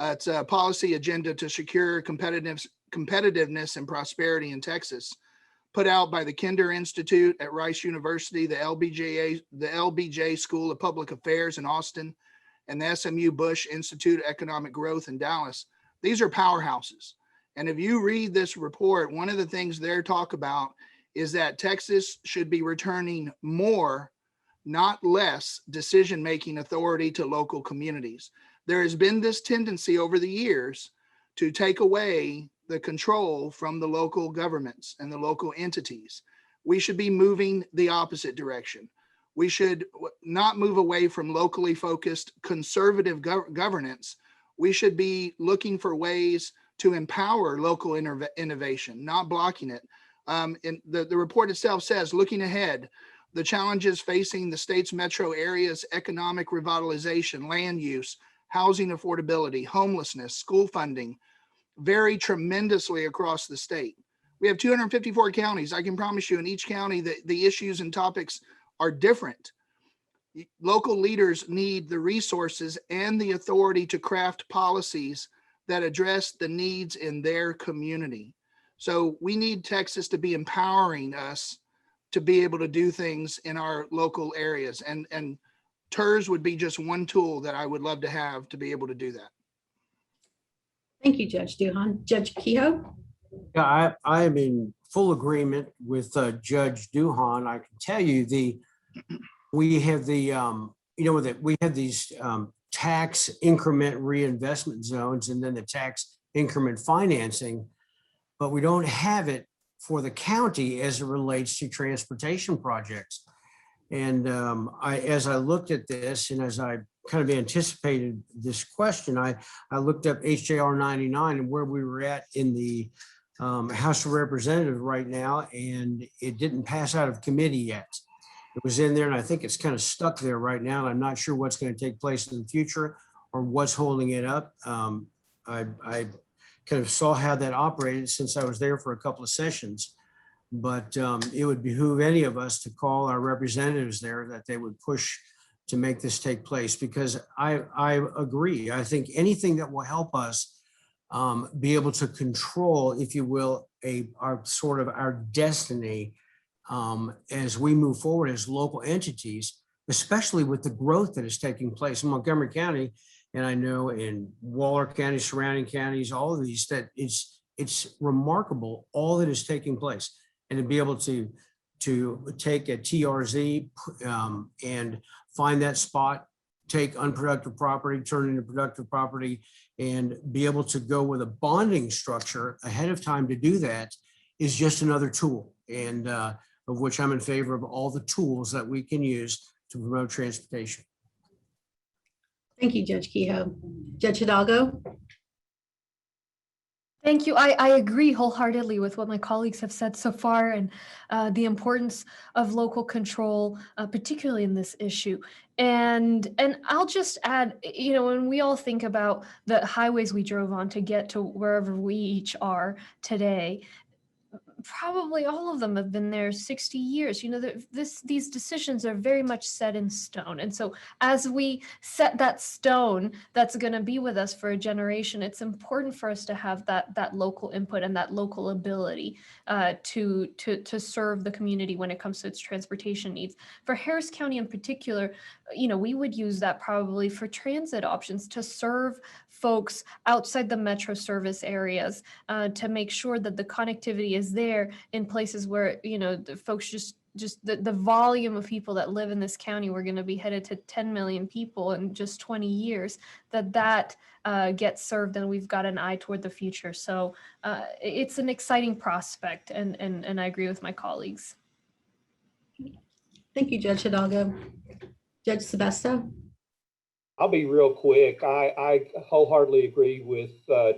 It's a policy agenda to secure competitiveness and prosperity in Texas, put out by the Kinder Institute at Rice University, the LBJ School of Public Affairs in Austin, and the SMU Bush Institute of Economic Growth in Dallas. These are powerhouses. And if you read this report, one of the things they're talk about is that Texas should be returning more, not less, decision-making authority to local communities. There has been this tendency over the years to take away the control from the local governments and the local entities. We should be moving the opposite direction. We should not move away from locally focused conservative governance. We should be looking for ways to empower local innovation, not blocking it. And the report itself says, looking ahead, the challenges facing the state's metro areas, economic revitalization, land use, housing affordability, homelessness, school funding, vary tremendously across the state. We have 254 counties. I can promise you in each county that the issues and topics are different. Local leaders need the resources and the authority to craft policies that address the needs in their community. So we need Texas to be empowering us to be able to do things in our local areas. And TERS would be just one tool that I would love to have to be able to do that. Thank you, Judge Duhon. Judge Keough? Yeah, I am in full agreement with Judge Duhon. I can tell you we have we have these tax increment reinvestment zones and then the tax increment financing, but we don't have it for the county as it relates to transportation projects. And as I looked at this and as I kind of anticipated this question, I looked up HJR 99 and where we were at in the House of Representatives right now, and it didn't pass out of committee yet. It was in there, and I think it's kind of stuck there right now, and I'm not sure what's going to take place in the future or what's holding it up. I kind of saw how that operated since I was there for a couple of sessions, but it would behoove any of us to call our representatives there that they would push to make this take place, because I agree. I think anything that will help us be able to control, if you will, our destiny as we move forward as local entities, especially with the growth that is taking place in Montgomery County, and I know in Waller County, surrounding counties, all of these, that it's remarkable all that is taking place, and to be able to take a TRZ and find that spot, take unproductive property, turn it into productive property, and be able to go with a bonding structure ahead of time to do that is just another tool, and of which I'm in favor of all the tools that we can use to promote transportation. Thank you, Judge Keough. Judge Hidalgo? Thank you. I agree wholeheartedly with what my colleagues have said so far, and the importance of local control, particularly in this issue. And I'll just add, when we all think about the highways we drove on to get to wherever we each are today, probably all of them have been there 60 years. You know, these decisions are very much set in stone. And so as we set that stone that's going to be with us for a generation, it's important for us to have that local input and that local ability to serve the community when it comes to its transportation needs. For Harris County in particular, you know, we would use that probably for transit options to serve folks outside the metro service areas, to make sure that the connectivity is there in places where, you know, the folks just the volume of people that live in this county, we're going to be headed to 10 million people in just 20 years, that gets served, and we've got an eye toward the future. So it's an exciting prospect, and I agree with my colleagues. Thank you, Judge Hidalgo. Judge Sebesta? I'll be real quick. I wholeheartedly agree with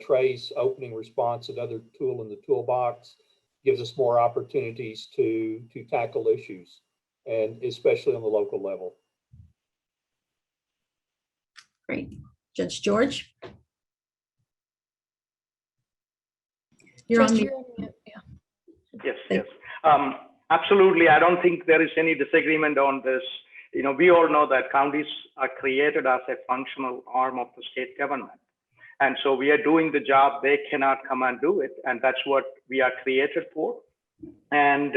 Trey's opening response. Another tool in the toolbox gives us more opportunities to tackle issues, and especially on the local level. Great. Judge George? You're on mute. Yes. Absolutely. I don't think there is any disagreement on this. You know, we all know that counties are created as a functional arm of the state government. And so we are doing the job. They cannot come and do it. And that's what we are created for. And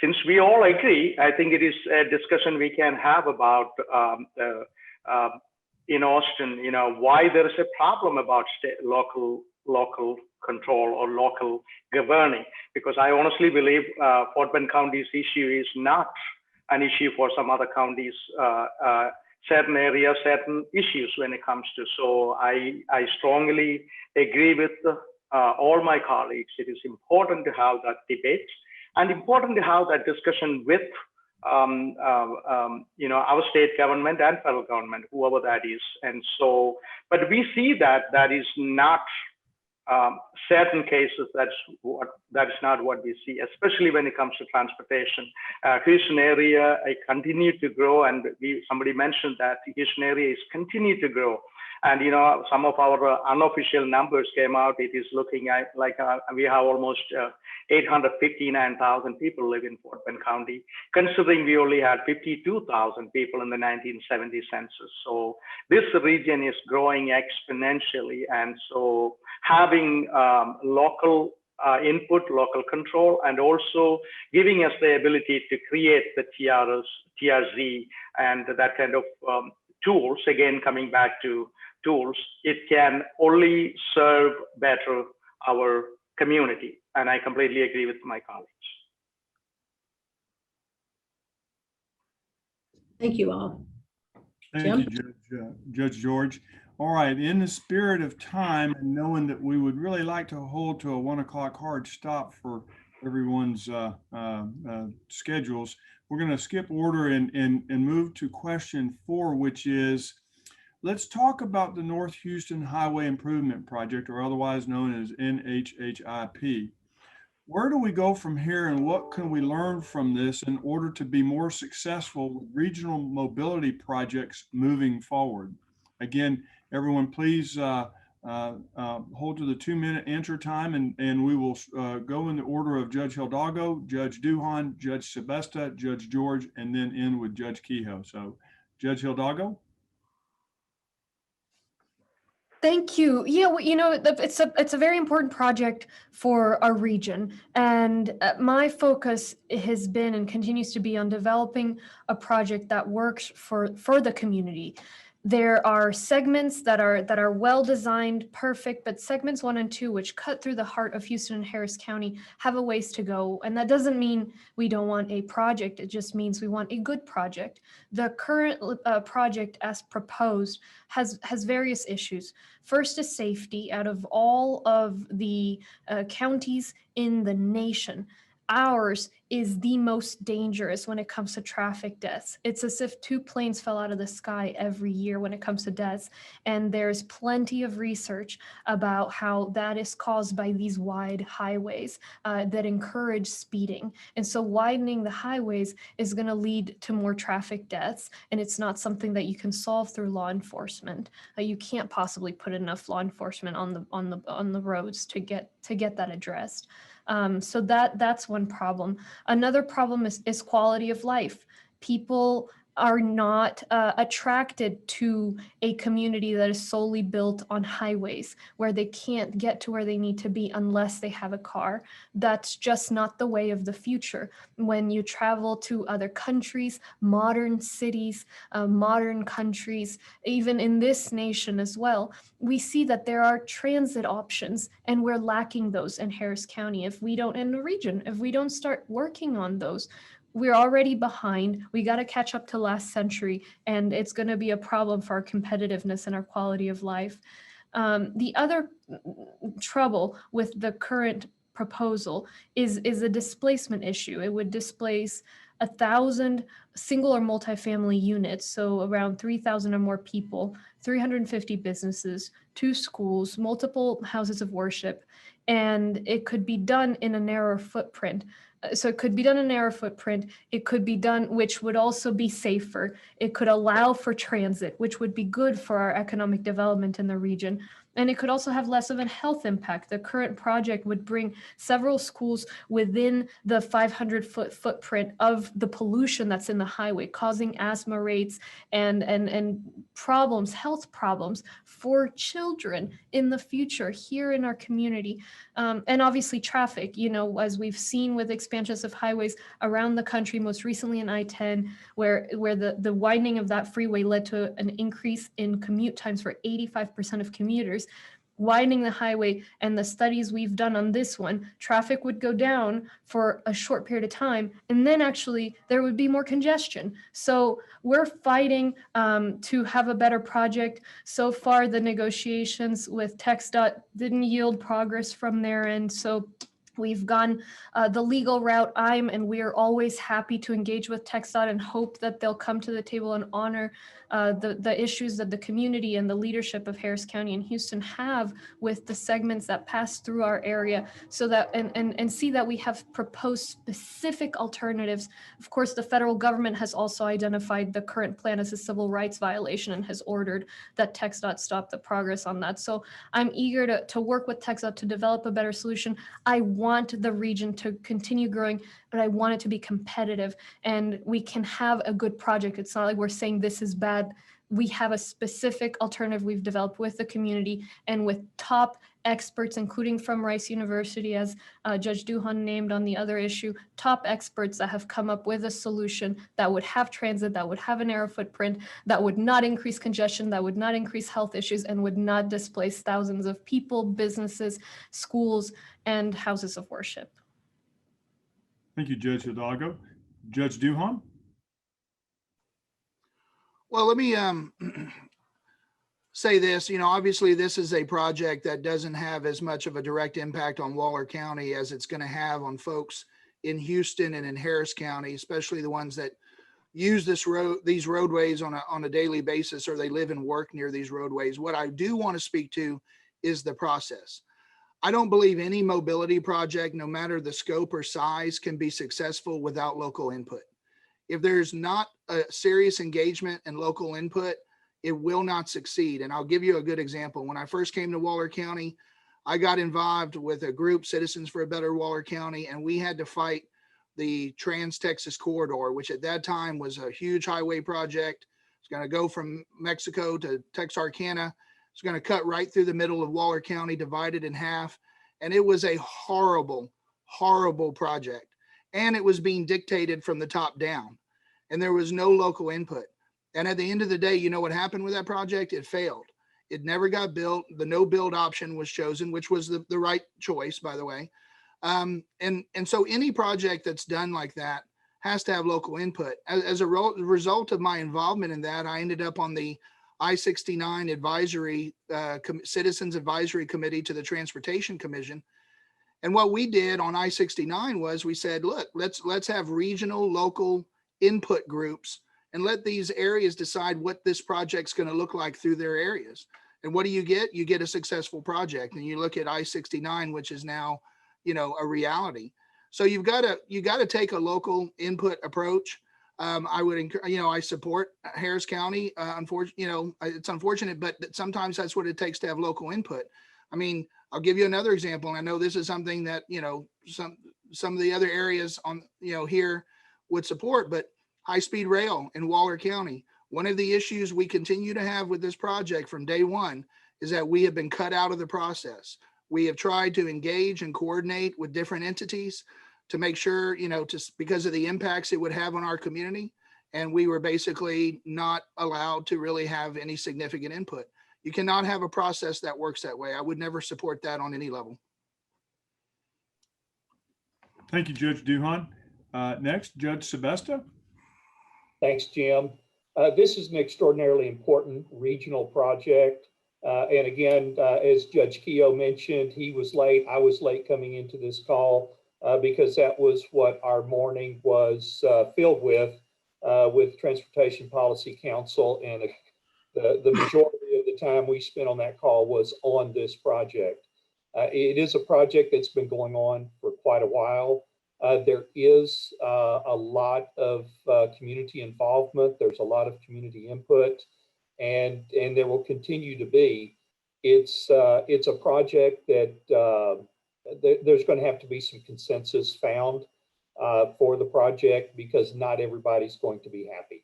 since we all agree, I think it is a discussion we can have about in Austin, you know, why there is a problem about local control or local governing. Because I honestly believe Fort Bend County's issue is not an issue for some other counties, certain areas, certain issues when it comes to. So I strongly agree with all my colleagues. It is important to have that debate and important to have that discussion with you know, our state government and federal government, whoever that is. And so, but we see that is not certain cases, that is not what we see, especially when it comes to transportation. Houston area, I continue to grow, and somebody mentioned that the Houston area is continue to grow. And you know, some of our unofficial numbers came out. It is looking at like we have almost 859,000 people live in Fort Bend County, considering we only had 52,000 people in the 1970 census. So this region is growing exponentially, and so having local input, local control, and also giving us the ability to create the TRZ, and that kind of tools, again, coming back to tools, it can only serve better our community. And I completely agree with my colleagues. Thank you all. Thank you, Judge George. All right, in the spirit of time and knowing that we would really like to hold to a 1 o'clock hard stop for everyone's schedules, we're going to skip order and move to question 4, which is, let's talk about the North Houston Highway Improvement Project, or otherwise known as NHHIP. Where do we go from here, and what can we learn from this in order to be more successful with regional mobility projects moving forward? Again, everyone, please hold to the 2-minute answer time, and we will go in the order of Judge Hidalgo, Judge Duhon, Judge Sebesta, Judge George, and then end with Judge Keough. So, Judge Hidalgo. Thank you. Yeah, well, you know, it's a very important project for our region, and my focus has been and continues to be on developing a project that works for the community. There are segments that are well designed, perfect, but segments 1 and 2, which cut through the heart of Houston and Harris County, have a ways to go. And that doesn't mean we don't want a project. It just means we want a good project. The current project, as proposed, has various issues. First is safety. Out of all of the counties in the nation, ours is the most dangerous when it comes to traffic deaths. It's as if 2 planes fell out of the sky every year when it comes to deaths. And there's plenty of research about how that is caused by these wide highways that encourage speeding. And so widening the highways is going to lead to more traffic deaths. And it's not something that you can solve through law enforcement. You can't possibly put enough law enforcement on the roads to get that addressed. So that's one problem. Another problem is quality of life. People are not attracted to a community that is solely built on highways where they can't get to where they need to be unless they have a car. That's just not the way of the future. When you travel to other countries, modern cities, modern countries, even in this nation as well, we see that there are transit options, and we're lacking those in Harris County. If we don't, in the region, if we don't start working on those, we're already behind. We got to catch up to last century, and it's going to be a problem for our competitiveness and our quality of life. The other trouble with the current proposal is a displacement issue. It would displace 1,000 single or multifamily units, so around 3,000 or more people, 350 businesses, 2 schools, multiple houses of worship, and it could be done in a narrower footprint. So it could be done in a narrow footprint. It could be done, which would also be safer. It could allow for transit, which would be good for our economic development in the region. And it could also have less of a health impact. The current project would bring several schools within the 500-foot footprint of the pollution that's in the highway, causing asthma rates and problems, health problems for children in the future here in our community. And obviously traffic, as we've seen with expansions of highways around the country, most recently in I-10, where the widening of that freeway led to an increase in commute times for 85% of commuters. Widening the highway and the studies we've done on this one, traffic would go down for a short period of time, and then actually there would be more congestion. So we're fighting to have a better project. So far, the negotiations with TxDOT didn't yield progress from their end. So we've gone the legal route. And we are always happy to engage with TxDOT and hope that they'll come to the table and honor the issues that the community and the leadership of Harris County and Houston have with the segments that pass through our area, so that and see that we have proposed specific alternatives. Of course, the federal government has also identified the current plan as a civil rights violation and has ordered that TxDOT stop the progress on that. So I'm eager to work with TxDOT to develop a better solution. I want the region to continue growing, but I want it to be competitive, and we can have a good project. It's not like we're saying this is bad. We have a specific alternative we've developed with the community and with top experts, including from Rice University, as Judge Duhon named on the other issue, top experts that have come up with a solution that would have transit, that would have a narrow footprint, that would not increase congestion, that would not increase health issues, and would not displace thousands of people, businesses, schools, and houses of worship. Thank you, Judge Hidalgo. Judge Duhon? Well, let me say this. Obviously, this is a project that doesn't have as much of a direct impact on Waller County as it's going to have on folks in Houston and in Harris County, especially the ones that use these roadways on a daily basis, or they live and work near these roadways. What I do want to speak to is the process. I don't believe any mobility project, no matter the scope or size, can be successful without local input. If there's not a serious engagement and local input, it will not succeed. And I'll give you a good example. When I first came to Waller County, I got involved with a group, Citizens for a Better Waller County, and we had to fight the Trans-Texas Corridor, which at that time was a huge highway project. It's going to go from Mexico to Texarkana. It's going to cut right through the middle of Waller County, divided in half. And it was a horrible, horrible project. And it was being dictated from the top down. And there was no local input. And at the end of the day, you know what happened with that project? It failed. It never got built. The no build option was chosen, which was the right choice, by the way. And so any project that's done like that has to have local input. As a result of my involvement in that, I ended up on the I-69 advisory, Citizens Advisory Committee to the Transportation Commission. And what we did on I-69 was we said, look, let's have regional, local input groups and let these areas decide what this project's going to look like through their areas. And what do? You get a successful project. And you look at I-69, which is now, a reality. So you got to take a local input approach. I would encourage, I support Harris County. Unfortunately, it's unfortunate, but sometimes that's what it takes to have local input. I mean, I'll give you another example. And I know this is something that, some of the other areas on, here would support, but high-speed rail in Waller County. One of the issues we continue to have with this project from day one is that we have been cut out of the process. We have tried to engage and coordinate with different entities to make sure, because of the impacts it would have on our community. And we were basically not allowed to really have any significant input. You cannot have a process that works that way. I would never support that on any level. Thank you, Judge Duhon. Next, Judge Sebesta. Thanks, Jim. This is an extraordinarily important regional project. And again, as Judge Keough mentioned, he was late. I was late coming into this call because that was what our morning was filled with Transportation Policy Council. And the majority of the time we spent on that call was on this project. It is a project that's been going on for quite a while. There is a lot of community involvement. There's a lot of community input, and there will continue to be. It's a project that there's going to have to be some consensus found for the project, because not everybody's going to be happy.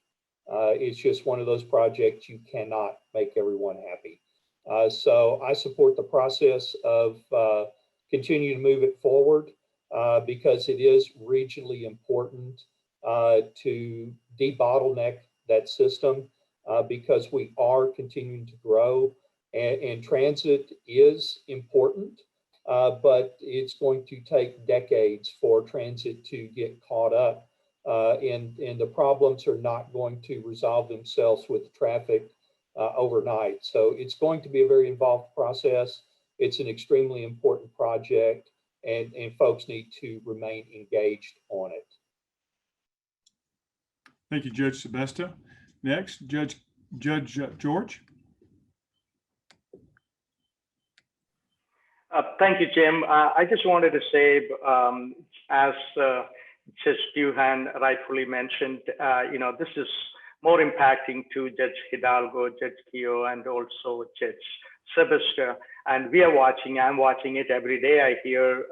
It's just one of those projects you cannot make everyone happy. So I support the process of continuing to move it forward. Because it is regionally important to debottleneck that system, because we are continuing to grow, and transit is important, but it's going to take decades for transit to get caught up, and the problems are not going to resolve themselves with traffic overnight. So it's going to be a very involved process. It's an extremely important project. And folks need to remain engaged on it. Thank you, Judge Sebesta. Next, Judge George. Thank you, Jim. I just wanted to say, as Judge Duhon rightfully mentioned, this is more impacting to Judge Hidalgo, Judge Keough, and also Judge Sebesta. And we are watching, I'm watching it every day. I hear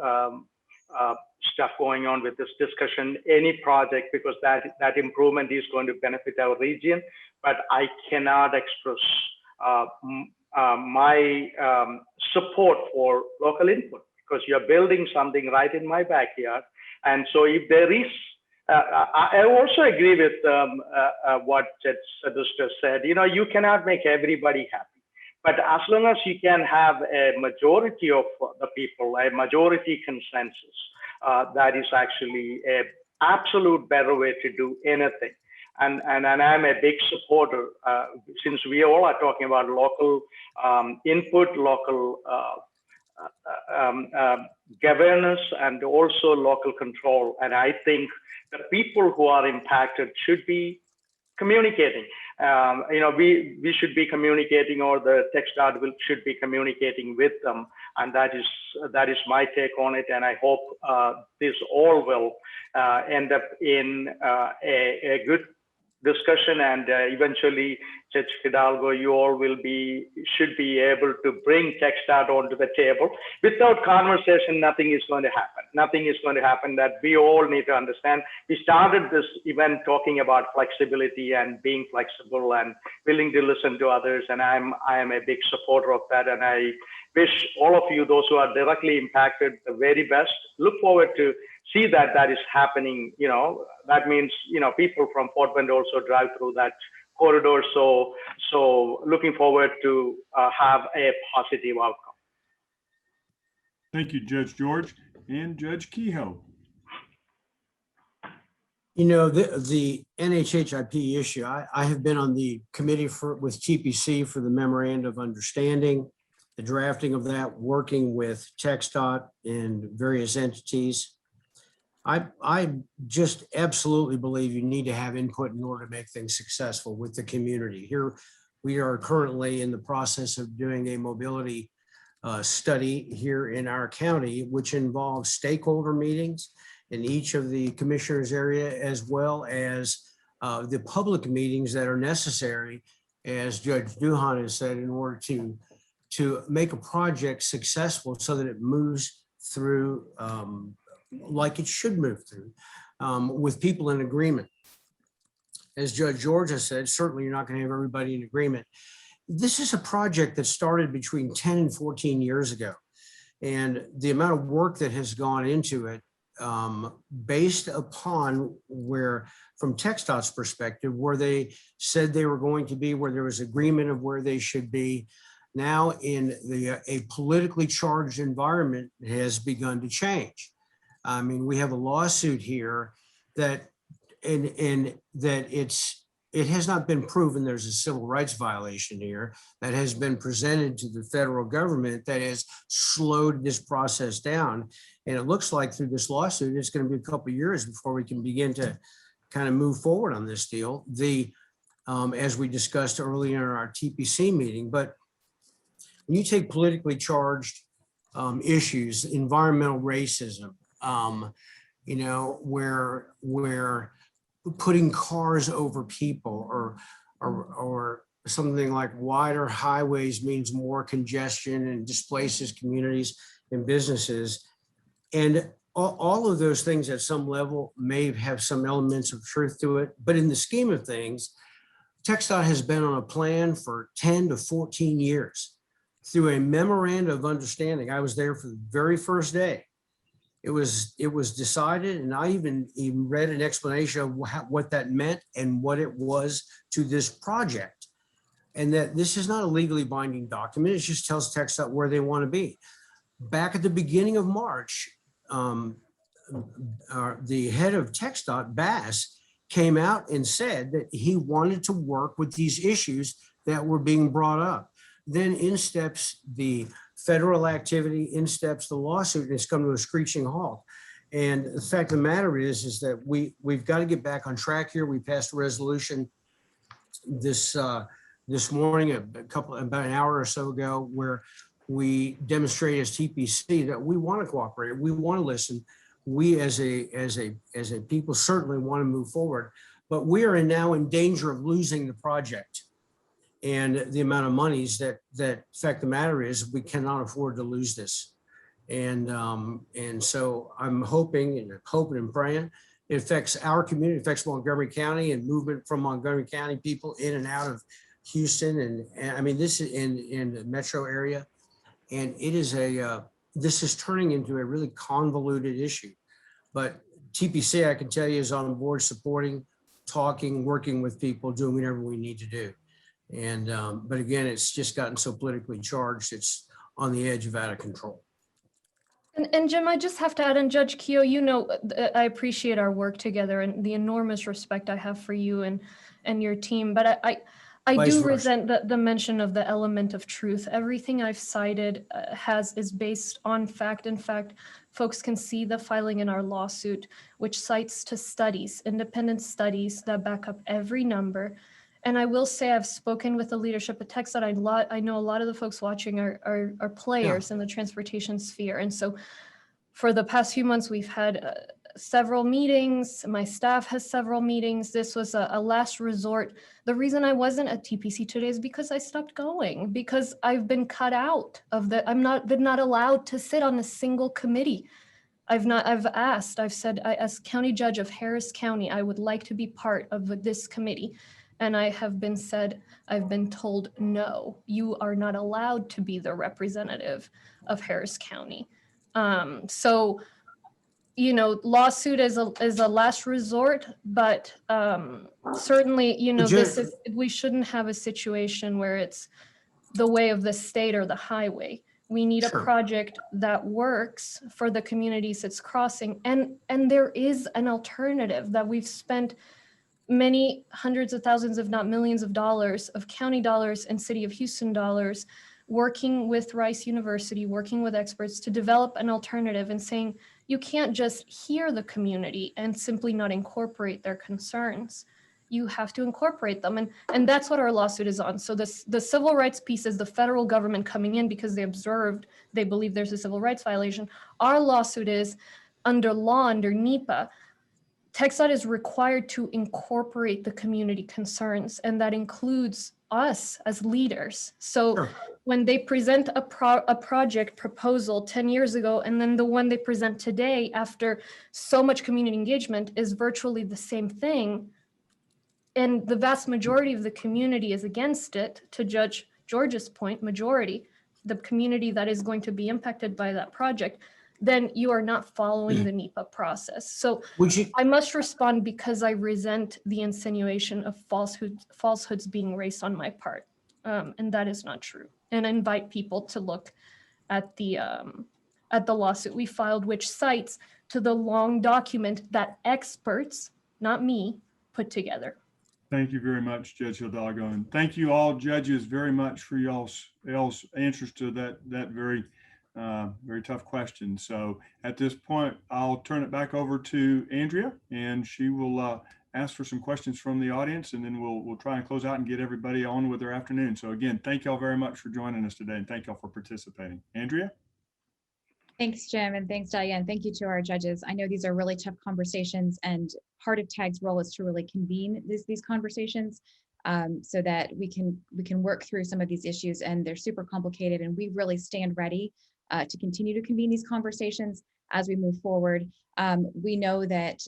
stuff going on with this discussion, any project, because that improvement is going to benefit our region. But I cannot express my support for local input, because you're building something right in my backyard. And so if there is, I also agree with what Judge Sebesta said, you cannot make everybody happy. But as long as you can have a majority of the people, a majority consensus, that is actually an absolute better way to do anything. And I'm a big supporter, since we all are talking about local input, local governance, and also local control. And I think the people who are impacted should be communicating. We should be communicating, or the TxDOT should be communicating with them, and that is my take on it. And I hope this all will end up in a good discussion, and eventually, Judge Hidalgo, you all should be able to bring TxDOT onto the table. Without conversation, nothing is going to happen. Nothing is going to happen. That we all need to understand. We started this event talking about flexibility and being flexible and willing to listen to others, and I am a big supporter of that. And I wish all of you, those who are directly impacted, the very best. Look forward to see that is happening. That means people from Fort Bend also drive through that corridor. So looking forward to have a positive outcome. Thank you, Judge George. And Judge Keough. The NHHIP issue, I have been on the committee with TPC for the memorandum of understanding. the drafting of that, working with TxDOT and various entities. I just absolutely believe you need to have input in order to make things successful with the community. Here, we are currently in the process of doing a mobility study here in our county, which involves stakeholder meetings in each of the commissioners' area, as well as the public meetings that are necessary, as Judge Duhon has said, in order to make a project successful so that it moves through like it should move through, with people in agreement. As Judge George has said, certainly you're not going to have everybody in agreement. This is a project that started between 10 and 14 years ago. And the amount of work that has gone into it, based upon where, from TxDOT's perspective, where they said they were going to be, where there was agreement of where they should be, now in a politically charged environment has begun to change. I mean, we have a lawsuit here that, and that it has not been proven there's a civil rights violation here that has been presented to the federal government that has slowed this process down. And it looks like through this lawsuit, it's going to be a couple of years before we can begin to kind of move forward on this deal. As we discussed earlier in our TPC meeting, but when you take politically charged issues, environmental racism, you know, where putting cars over people, or something like wider highways means more congestion and displaces communities and businesses. And all of those things at some level may have some elements of truth to it. But in the scheme of things, TxDOT has been on a plan for 10 to 14 years through a memorandum of understanding. I was there for the very first day. It was decided, and I even read an explanation of what that meant and what it was to this project. And that this is not a legally binding document. It just tells TxDOT where they want to be. Back at the beginning of March, the head of TxDOT, Bass, came out and said that he wanted to work with these issues that were being brought up. Then in steps the federal activity, in steps the lawsuit, and it's come to a screeching halt. And the fact of the matter is that we've got to get back on track here. We passed a resolution this morning, about an hour or so ago, where we demonstrate as TPC that we want to cooperate, we want to listen. We as a people certainly want to move forward, but we are now in danger of losing the project. And the amount of monies that fact the matter is, we cannot afford to lose this. And so I'm hoping and praying it affects our community, affects Montgomery County and movement from Montgomery County people in and out of Houston. And I mean, this is in the metro area. And it is this is turning into a really convoluted issue. But TPC, I can tell you, is on board supporting, talking, working with people, doing whatever we need to do. And but again, it's just gotten so politically charged, it's on the edge of out of control. And Jim, I just have to add, and Judge Keough, you know, I appreciate our work together and the enormous respect I have for you and your team. But I do resent the mention of the element of truth. Everything I've cited is based on fact. In fact, folks can see the filing in our lawsuit, which cites to studies, independent studies that back up every number. And I will say I've spoken with the leadership at TxDOT. I know a lot of the folks watching are players in the transportation sphere. And so for the past few months, we've had several meetings. My staff has several meetings. This was a last resort. The reason I wasn't at TPC today is because I stopped going, because I've been cut out of been not allowed to sit on a single committee. I've said, as county judge of Harris County, I would like to be part of this committee. And I've been told, no, you are not allowed to be the representative of Harris County. So, you know, lawsuit is a last resort, but certainly, you know, we shouldn't have a situation where it's the way of the state or the highway. We need a project that works for the communities it's crossing. And there is an alternative that we've spent many hundreds of thousands, if not millions of dollars of county dollars and city of Houston dollars working with Rice University, working with experts to develop an alternative and saying, you can't just hear the community and simply not incorporate their concerns. You have to incorporate them. And that's what our lawsuit is on. So the civil rights piece is the federal government coming in because they believe there's a civil rights violation. Our lawsuit is under law, under NEPA, TxDOT is required to incorporate the community concerns, and that includes us as leaders. So when they present a project proposal 10 years ago, and then the one they present today after so much community engagement is virtually the same thing, and the vast majority of the community is against it, to Judge George's point, majority, the community that is going to be impacted by that project, then you are not following the NEPA process. So I must respond because I resent the insinuation of falsehoods being raised on my part. And that is not true. And I invite people to look at the lawsuit we filed, which cites to the long document that experts, not me, put together. Thank you very much, Judge Hidalgo. And thank you all judges very much for y'all's answers to that very tough question. So at this point, I'll turn it back over to Andrea, and she will ask for some questions from the audience, and then we'll try and close out and get everybody on with their afternoon. So again, thank y'all very much for joining us today, and thank y'all for participating. Andrea? Thanks, Jim, and thanks, Dahlia, and thank you to our judges. I know these are really tough conversations, and part of TAG's role is to really convene these conversations so that we can work through some of these issues, and they're super complicated, and we really stand ready to continue to convene these conversations as we move forward. We know that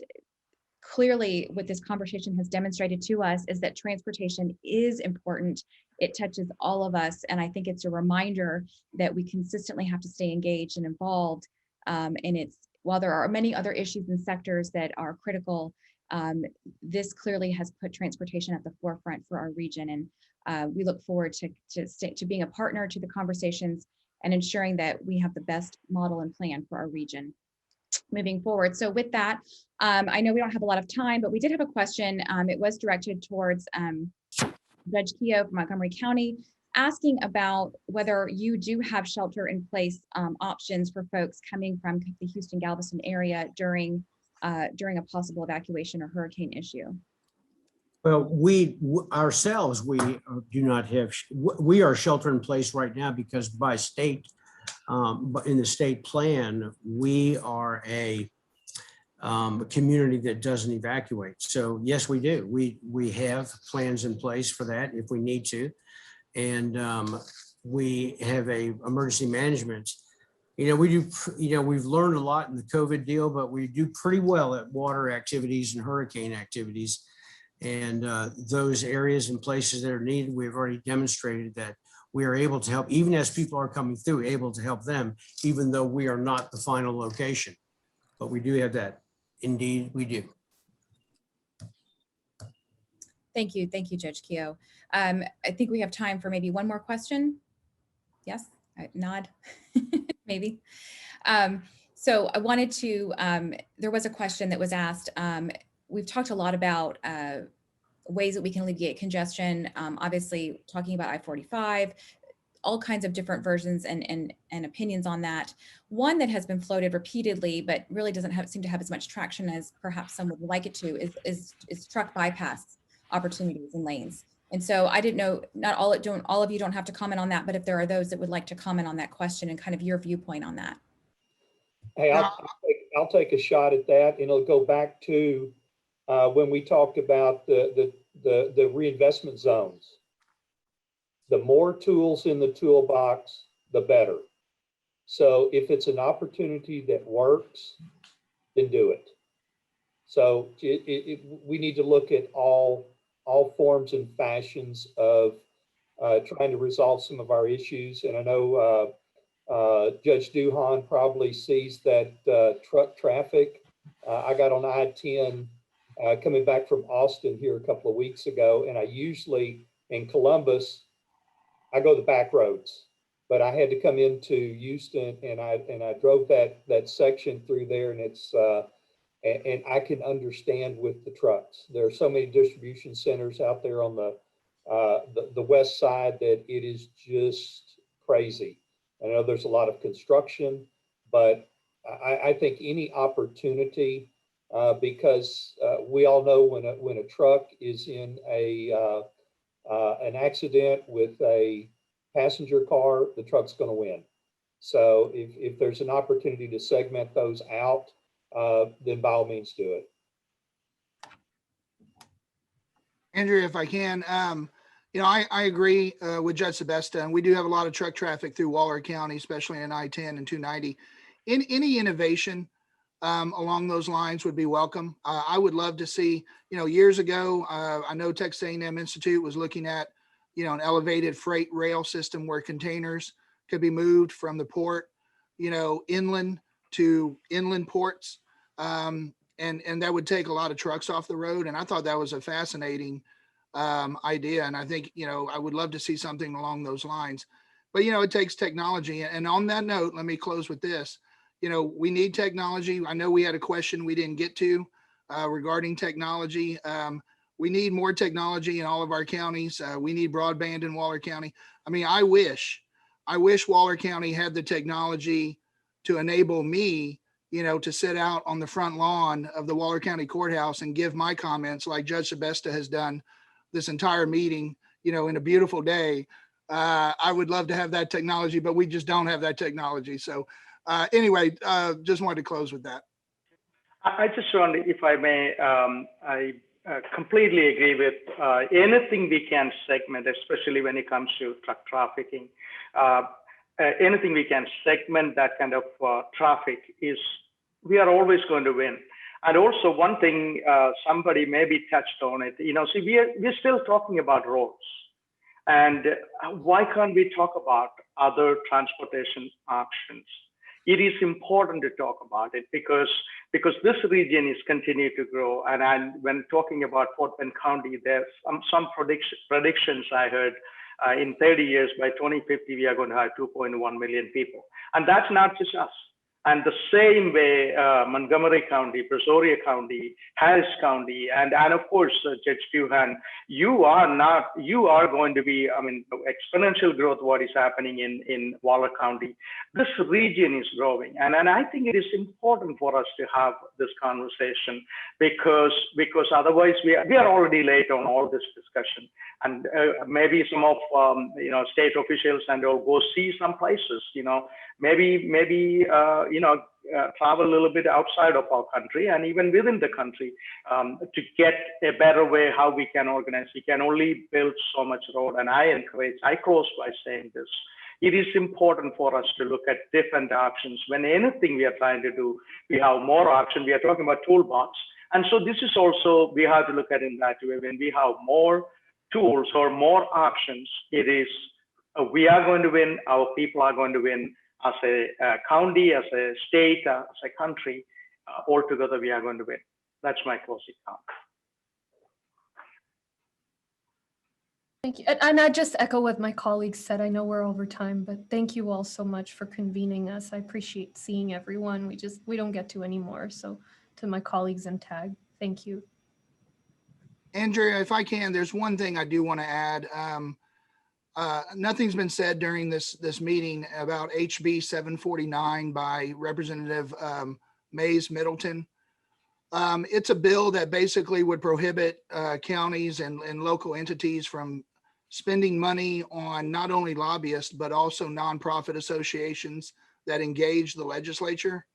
clearly what this conversation has demonstrated to us is that transportation is important. It touches all of us. And I think it's a reminder that we consistently have to stay engaged and involved. And while there are many other issues and sectors that are critical, this clearly has put transportation at the forefront for our region. And we look forward to being a partner to the conversations and ensuring that we have the best model and plan for our region moving forward. So with that, I know we don't have a lot of time, but we did have a question. It was directed towards Judge Keough from Montgomery County, asking about whether you do have shelter in place options for folks coming from the Houston-Galveston area during a possible evacuation or hurricane issue. Well, we ourselves do not have, we are shelter in place right now because by state, in the state plan, we are a community that doesn't evacuate. So yes, we do. We have plans in place for that if we need to. And we have a emergency management. We do, we've learned a lot in the COVID deal, but we do pretty well at water activities and hurricane activities. And those areas and places that are needed, we've already demonstrated that we are able to help, even as people are coming through, able to help them, even though we are not the final location. But we do have that. Indeed, we do. Thank you, Judge Keough. I think we have time for maybe one more question. Yes, nod, maybe. So I wanted to, there was a question that was asked. We've talked a lot about ways that we can alleviate congestion, obviously talking about I-45, all kinds of different versions and opinions on that. One that has been floated repeatedly, but really doesn't seem to have as much traction as perhaps some would like it to, is truck bypass opportunities and lanes. And so I didn't know, not all of you don't have to comment on that, but if there are those that would like to comment on that question and kind of your viewpoint on that. Hey, I'll take a shot at that, and it'll go back to when we talked about the reinvestment zones. The more tools in the toolbox, the better. So if it's an opportunity that works, then do it. So we need to look at all forms and fashions of trying to resolve some of our issues. And I know Judge Duhon probably sees that truck traffic. I got on I-10 coming back from Austin here a couple of weeks ago, and I usually in Columbus, I go the back roads, but I had to come into Houston, and I drove that section through there, and it's and I can understand with the trucks. There are so many distribution centers out there on the west side that it is just crazy. I know there's a lot of construction, but I think any opportunity, because we all know when a truck is in an accident with a passenger car, the truck's going to win. So if there's an opportunity to segment those out, then by all means do it. Andrea, if I can, I agree with Judge Sebesta, and we do have a lot of truck traffic through Waller County, especially in I-10 and 290. Any innovation along those lines would be welcome. I would love to see, years ago, I know Texas A&M Institute was looking at, an elevated freight rail system where containers could be moved from the port, inland to inland ports. And that would take a lot of trucks off the road. And I thought that was a fascinating idea. And I think, I would love to see something along those lines. But, it takes technology. And on that note, let me close with this. We need technology. I know we had a question we didn't get to regarding technology. We need more technology in all of our counties. We need broadband in Waller County. I mean, I wish Waller County had the technology to enable me, to sit out on the front lawn of the Waller County Courthouse and give my comments like Judge Sebesta has done this entire meeting, in a beautiful day. I would love to have that technology, but we just don't have that technology. So anyway, just wanted to close with that. I just wonder if I may, I completely agree with anything we can segment, especially when it comes to truck trafficking. Anything we can segment that kind of traffic we are always going to win. And also one thing, somebody maybe touched on it, see, we're still talking about roads. And why can't we talk about other transportation options? It is important to talk about it because this region is continuing to grow. And when talking about Fort Bend County, there's some predictions I heard in 30 years, by 2050, we are going to have 2.1 million people. And that's not just us. And the same way, Montgomery County, Brazoria County, Harris County, and of course, Judge Duhon, you are going to be, exponential growth, what is happening in Waller County. This region is growing. And I think it is important for us to have this conversation because otherwise we are already late on all this discussion. And maybe some of, state officials and all go see some places, maybe travel a little bit outside of our country and even within the country to get a better way how we can organize. We can only build so much road. And I close by saying this. It is important for us to look at different options. When anything we are trying to do, we have more options. We are talking about toolbox. And so this is also, we have to look at it in that way. When we have more tools or more options, it is, we are going to win, our people are going to win. As a county, as a state, as a country, altogether we are going to win. That's my closing comment. Thank you. And I just echo what my colleagues said. I know we're over time, but thank you all so much for convening us. I appreciate seeing everyone. We don't get to anymore. So to my colleagues in TAG, thank you. Andrea, if I can, there's one thing I do want to add. Nothing's been said during this meeting about HB 749 by Representative Mays Middleton. It's a bill that basically would prohibit counties and local entities from spending money on not only lobbyists, but also nonprofit associations that engage the legislature.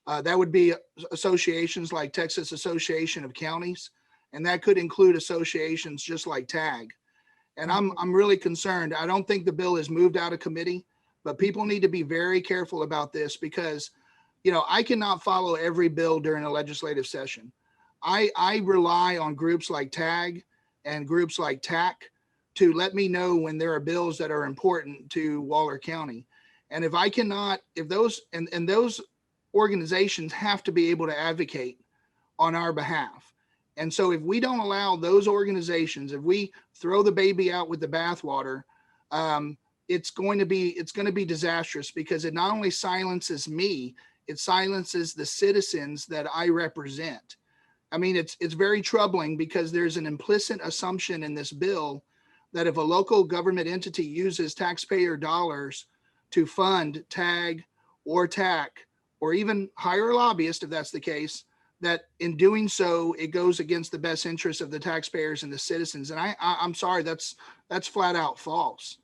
That would be associations like Texas Association of Counties, and that could include associations just like TAG. And I'm really concerned. I don't think the bill is moved out of committee, but people need to be very careful about this because, I cannot follow every bill during a legislative session. I rely on groups like TAG and groups like TAC to let me know when there are bills that are important to Waller County. And if those organizations have to be able to advocate on our behalf. And so if we don't allow those organizations, if we throw the baby out with the bathwater, it's going to be disastrous because it not only silences me, it silences the citizens that I represent. I mean, it's very troubling because there's an implicit assumption in this bill that if a local government entity uses taxpayer dollars to fund TAG or TAC, or even hire a lobbyist if that's the case, that in doing so, it goes against the best interests of the taxpayers and the citizens. And I'm sorry, that's flat out false.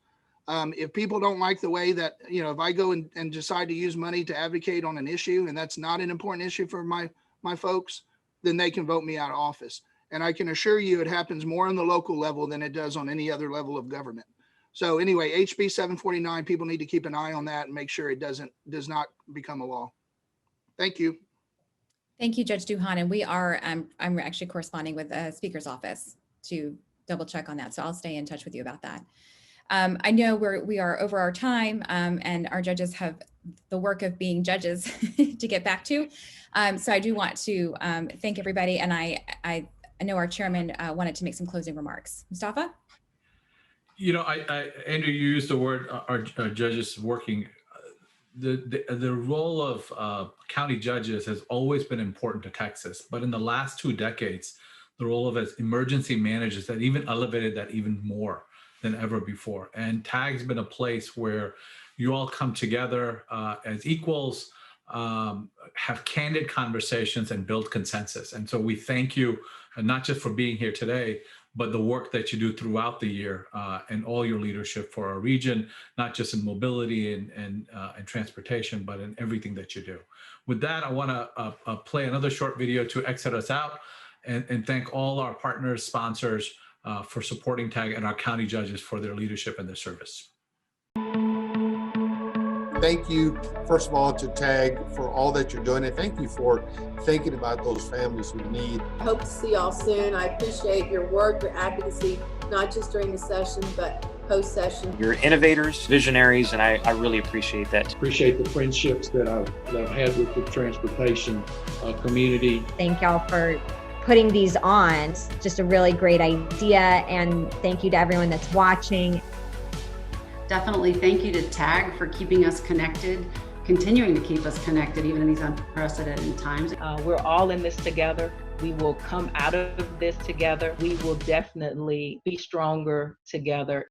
If people don't like the way that, if I go and decide to use money to advocate on an issue, and that's not an important issue for my folks, then they can vote me out of office. And I can assure you it happens more on the local level than it does on any other level of government. So anyway, HB 749, people need to keep an eye on that and make sure it does not become a law. Thank you. Thank you, Judge Duhon. And we are, I'm actually corresponding with the Speaker's office to double check on that. So I'll stay in touch with you about that. I know we are over our time, and our judges have the work of being judges to get back to. So I do want to thank everybody. And I know our chairman wanted to make some closing remarks. Mustafa? Andrew, you used the word our judges working. The role of county judges has always been important to Texas, but in the last 2 decades, the role of as emergency managers that even elevated that even more than ever before. And TAG's been a place where you all come together as equals, have candid conversations and build consensus. And so we thank you, not just for being here today, but the work that you do throughout the year and all your leadership for our region, not just in mobility and transportation, but in everything that you do. With that, I want to play another short video to exit us out and thank all our partners, sponsors for supporting TAG, and our county judges for their leadership and their service. Thank you, first of all, to TAG for all that you're doing, and thank you for thinking about those families who need. I hope to see y'all soon. I appreciate your work, your advocacy, not just during the session, but post-session. You're innovators, visionaries, and I really appreciate that. Appreciate the friendships that I've had with the transportation community. Thank y'all for putting these on. It's just a really great idea, and thank you to everyone that's watching. Definitely thank you to TAG for keeping us connected, continuing to keep us connected even in these unprecedented times. We're all in this together. We will come out of this together. We will definitely be stronger together.